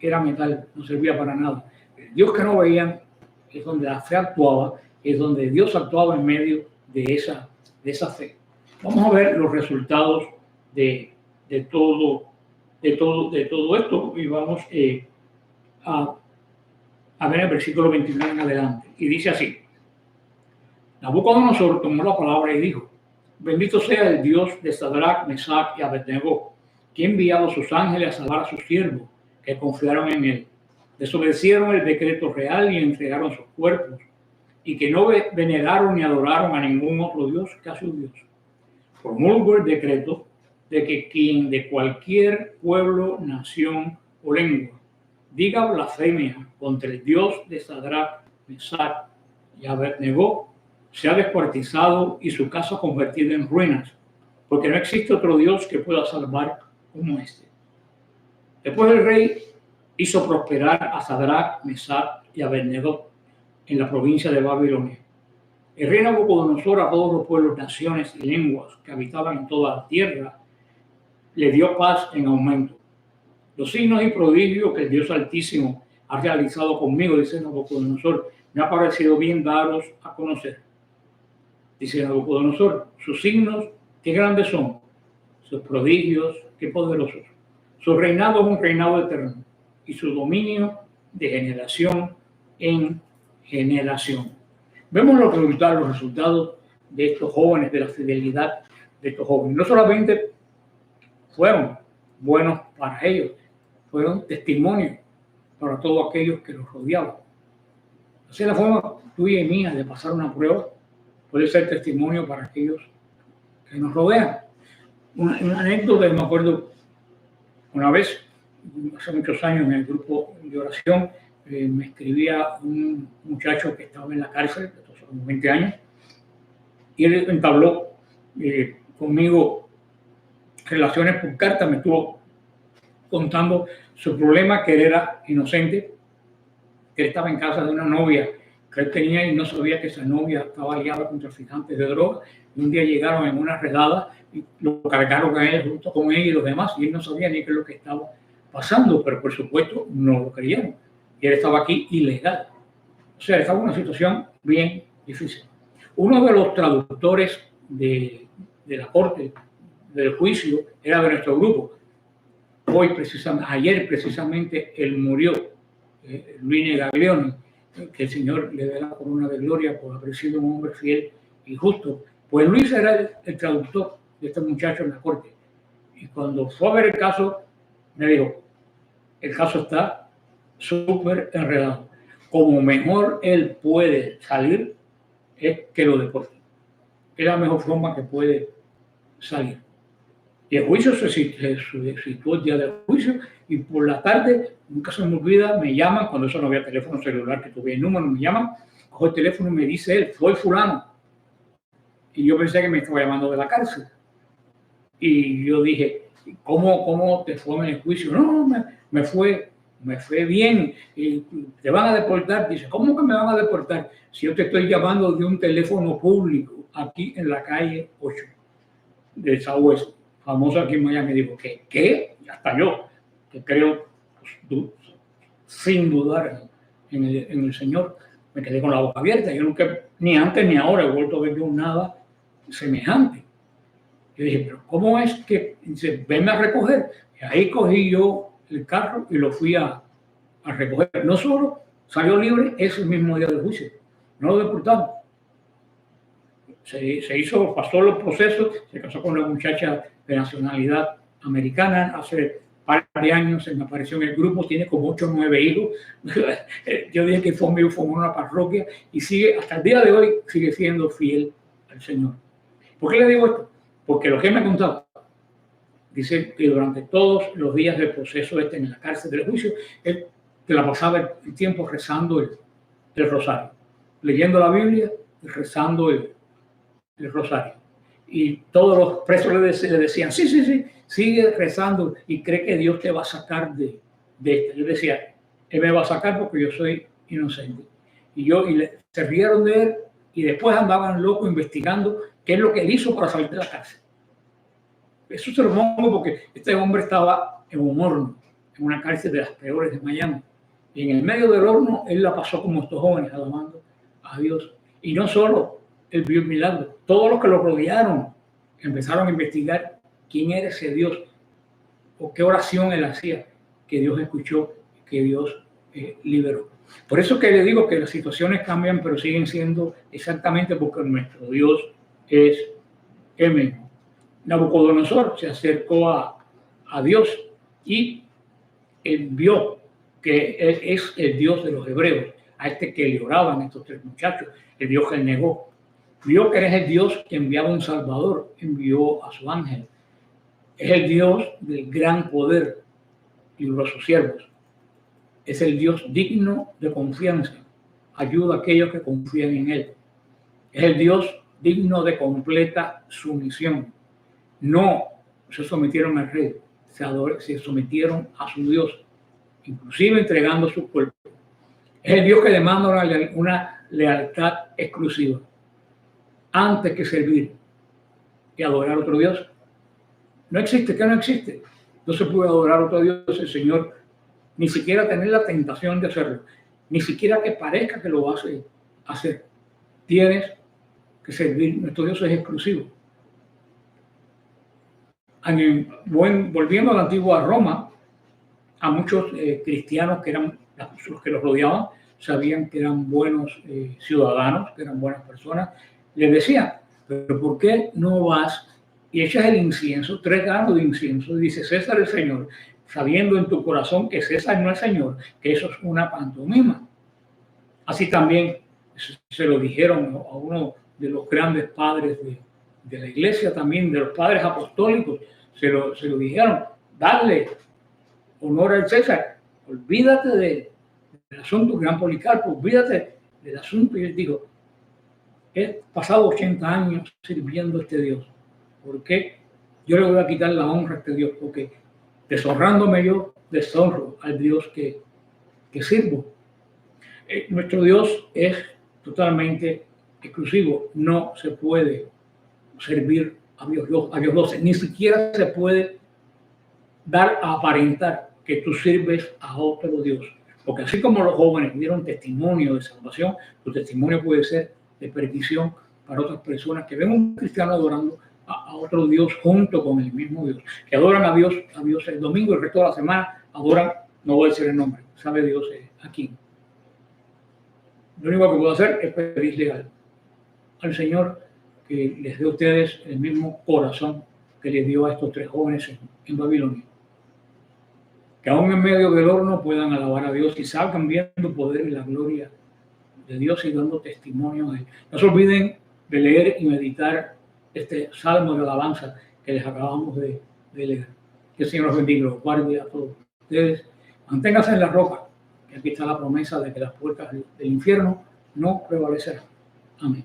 era metal, no servía para nada. El Dios que no veían es donde la fe actuaba, es donde Dios actuaba en medio de esa fe. Vamos a ver los resultados de todo esto y vamos a ver el versículo 29 en adelante. Y dice así: Nabucodonosor tomó la palabra y dijo: bendito sea el Dios de Sadrach, Mesach y Abednego, que ha enviado a sus ángeles a salvar a sus siervos que confiaron en él. Desobedecieron el decreto real y entregaron sus cuerpos, y que no veneraron ni adoraron a ningún otro Dios que a su Dios. Promulgó el decreto de que quien de cualquier pueblo, nación o lengua diga blasfemia contra el Dios de Sadrach, Mesach y Abednego sea descuartizado y su casa convertida en ruinas, porque no existe otro Dios que pueda salvar como este. Después el rey hizo prosperar a Sadrach, Mesach y Abednego en la provincia de Babilonia. El rey Nabucodonosor a todos los pueblos, naciones y lenguas que habitaban en toda la tierra le dio paz en aumento. Los signos y prodigios que el Dios Altísimo ha realizado conmigo, dice Nabucodonosor, me ha parecido bien daros a conocer. Dice Nabucodonosor, sus signos, qué grandes son, sus prodigios, qué poderosos. Su reinado es un reinado eterno y su dominio de generación en generación. Vemos los resultados de estos jóvenes, de la fidelidad de estos jóvenes. No solamente fueron buenos para ellos, fueron testimonios para todos aquellos que los rodeaban. Así, la forma tuya y mía de pasar una prueba puede ser testimonio para aquellos que nos rodean. Una anécdota, me acuerdo una vez, hace muchos años, en el grupo de oración, me escribía un muchacho que estaba en la cárcel, de unos 20 años, y él entabló conmigo relaciones por carta, me estuvo contando su problema, que él era inocente, que él estaba en casa de una novia que él tenía y no sabía que esa novia estaba aliada con traficantes de drogas. Y un día llegaron en una redada y lo cargaron a él junto con él y los demás, y él no sabía ni qué es lo que estaba pasando, pero por supuesto no lo creyeron. Y él estaba aquí ilegal. O sea, estaba en una situación bien difícil. Uno de los traductores de la corte, del juicio, era de nuestro grupo. Ayer precisamente él murió, Luis Gaglione, que el Señor le dé la corona de gloria por haber sido un hombre fiel y justo. Pues Luis era el traductor de este muchacho en la corte. Y cuando fue a ver el caso, me dijo, el caso está súper enredado. Como mejor él puede salir es que lo deporten. Es la mejor forma que puede salir. Y el juicio se situó el día del juicio y por la tarde, nunca se me olvida, me llaman, cuando eso no había teléfono celular, que tuve el número, me llaman, cojo el teléfono y me dice él, soy fulano. Y yo pensé que me estaba llamando de la cárcel. Y yo dije, ¿cómo te fue en el juicio? No, me fue bien. Y te van a deportar. Dice, ¿cómo que me van a deportar? Si yo te estoy llamando de un teléfono público aquí en la calle 8 de Southwest, famoso aquí en Miami. Digo, ¿qué? Y hasta yo, que creo, pues, sin dudar en el Señor, me quedé con la boca abierta. Yo nunca, ni antes ni ahora, he vuelto a ver yo nada semejante. Yo dije, pero ¿cómo es que? Dice, venme a recoger. Y ahí cogí yo el carro y lo fui a recoger. No solo salió libre ese mismo día del juicio, no lo deportaron. Pasó los procesos, se casó con una muchacha de nacionalidad americana. Hace par de años se me apareció en el grupo, tiene como 8 o 9 hijos. Yo dije que formó una parroquia y sigue, hasta el día de hoy, sigue siendo fiel al Señor. ¿Por qué le digo esto? Porque lo que me ha contado, dice que durante todos los días del proceso en la cárcel del juicio, él que la pasaba el tiempo rezando el rosario, leyendo la Biblia y rezando el rosario. Y todos los presos le decían, sí, sigue rezando y cree que Dios te va a sacar de esto. Yo decía, Él me va a sacar porque yo soy inocente. Y se rieron de él y después andaban locos investigando qué es lo que él hizo para salir de la cárcel. Eso se lo pongo porque este hombre estaba en un horno, en una cárcel de las peores de Miami. Y en el medio del horno, él la pasó como estos jóvenes, alabando a Dios. Y no solo él vio el milagro, todos los que lo rodearon empezaron a investigar quién era ese Dios o qué oración él hacía, que Dios escuchó, que Dios liberó. Por eso que le digo que las situaciones cambian, pero siguen siendo exactamente porque nuestro Dios es el mismo. Nabucodonosor se acercó a Dios y él vio que él es el Dios de los hebreos, a este que le oraban estos 3 muchachos, el Dios que él negó. Vio que eres el Dios que enviaba un Salvador, envió a su ángel. Es el Dios del gran poder, libró a sus siervos. Es el Dios digno de confianza, ayuda a aquellos que confían en Él. Es el Dios digno de completa sumisión. No se sometieron al rey, se sometieron a su Dios, inclusive entregando su cuerpo. Es el Dios que demanda una lealtad exclusiva, antes que servir y adorar a otro Dios. No existe, que no existe. No se puede adorar a otro Dios, el Señor, ni siquiera tener la tentación de hacerlo, ni siquiera que parezca que lo vas a hacer. Tienes que servir, nuestro Dios es exclusivo. Volviendo a la antigua Roma, a muchos cristianos que eran los que los rodeaban, sabían que eran buenos ciudadanos, que eran buenas personas, les decían, pero ¿por qué no vas y echas el incienso, 3 granos de incienso, y dice César el Señor, sabiendo en tu corazón que César no es Señor, que eso es una pantomima? Así también se lo dijeron a uno de los grandes padres de la iglesia, también de los padres apostólicos, se lo dijeron, dale honor al César, olvídate del asunto, gran Policarpo, olvídate del asunto. Y él dijo, he pasado 80 años sirviendo a este Dios, ¿por qué yo le voy a quitar la honra a este Dios? Porque deshonrándome yo, deshonro al Dios que sirvo. Nuestro Dios es totalmente exclusivo. No se puede servir a Dios 12, ni siquiera se puede dar a aparentar que tú sirves a otro Dios. Porque así como los jóvenes dieron testimonio de salvación, tu testimonio puede ser de perdición para otras personas que ven a un cristiano adorando a otro Dios junto con el mismo Dios, que adoran a Dios el domingo y el resto de la semana adoran, no voy a decir el nombre, sabe Dios a quién. Lo único que puedo hacer es pedirle al Señor que les dé a ustedes el mismo corazón que les dio a estos 3 jóvenes en Babilonia. Que aún en medio del horno puedan alabar a Dios y salgan viendo poder y la gloria de Dios y dando testimonio a Él. No se olviden de leer y meditar este salmo de alabanza que les acabamos de leer. Que el Señor los bendiga, los guarde a todos ustedes. Manténganse en la roca, que aquí está la promesa de que las puertas del infierno no prevalecerán. Amén.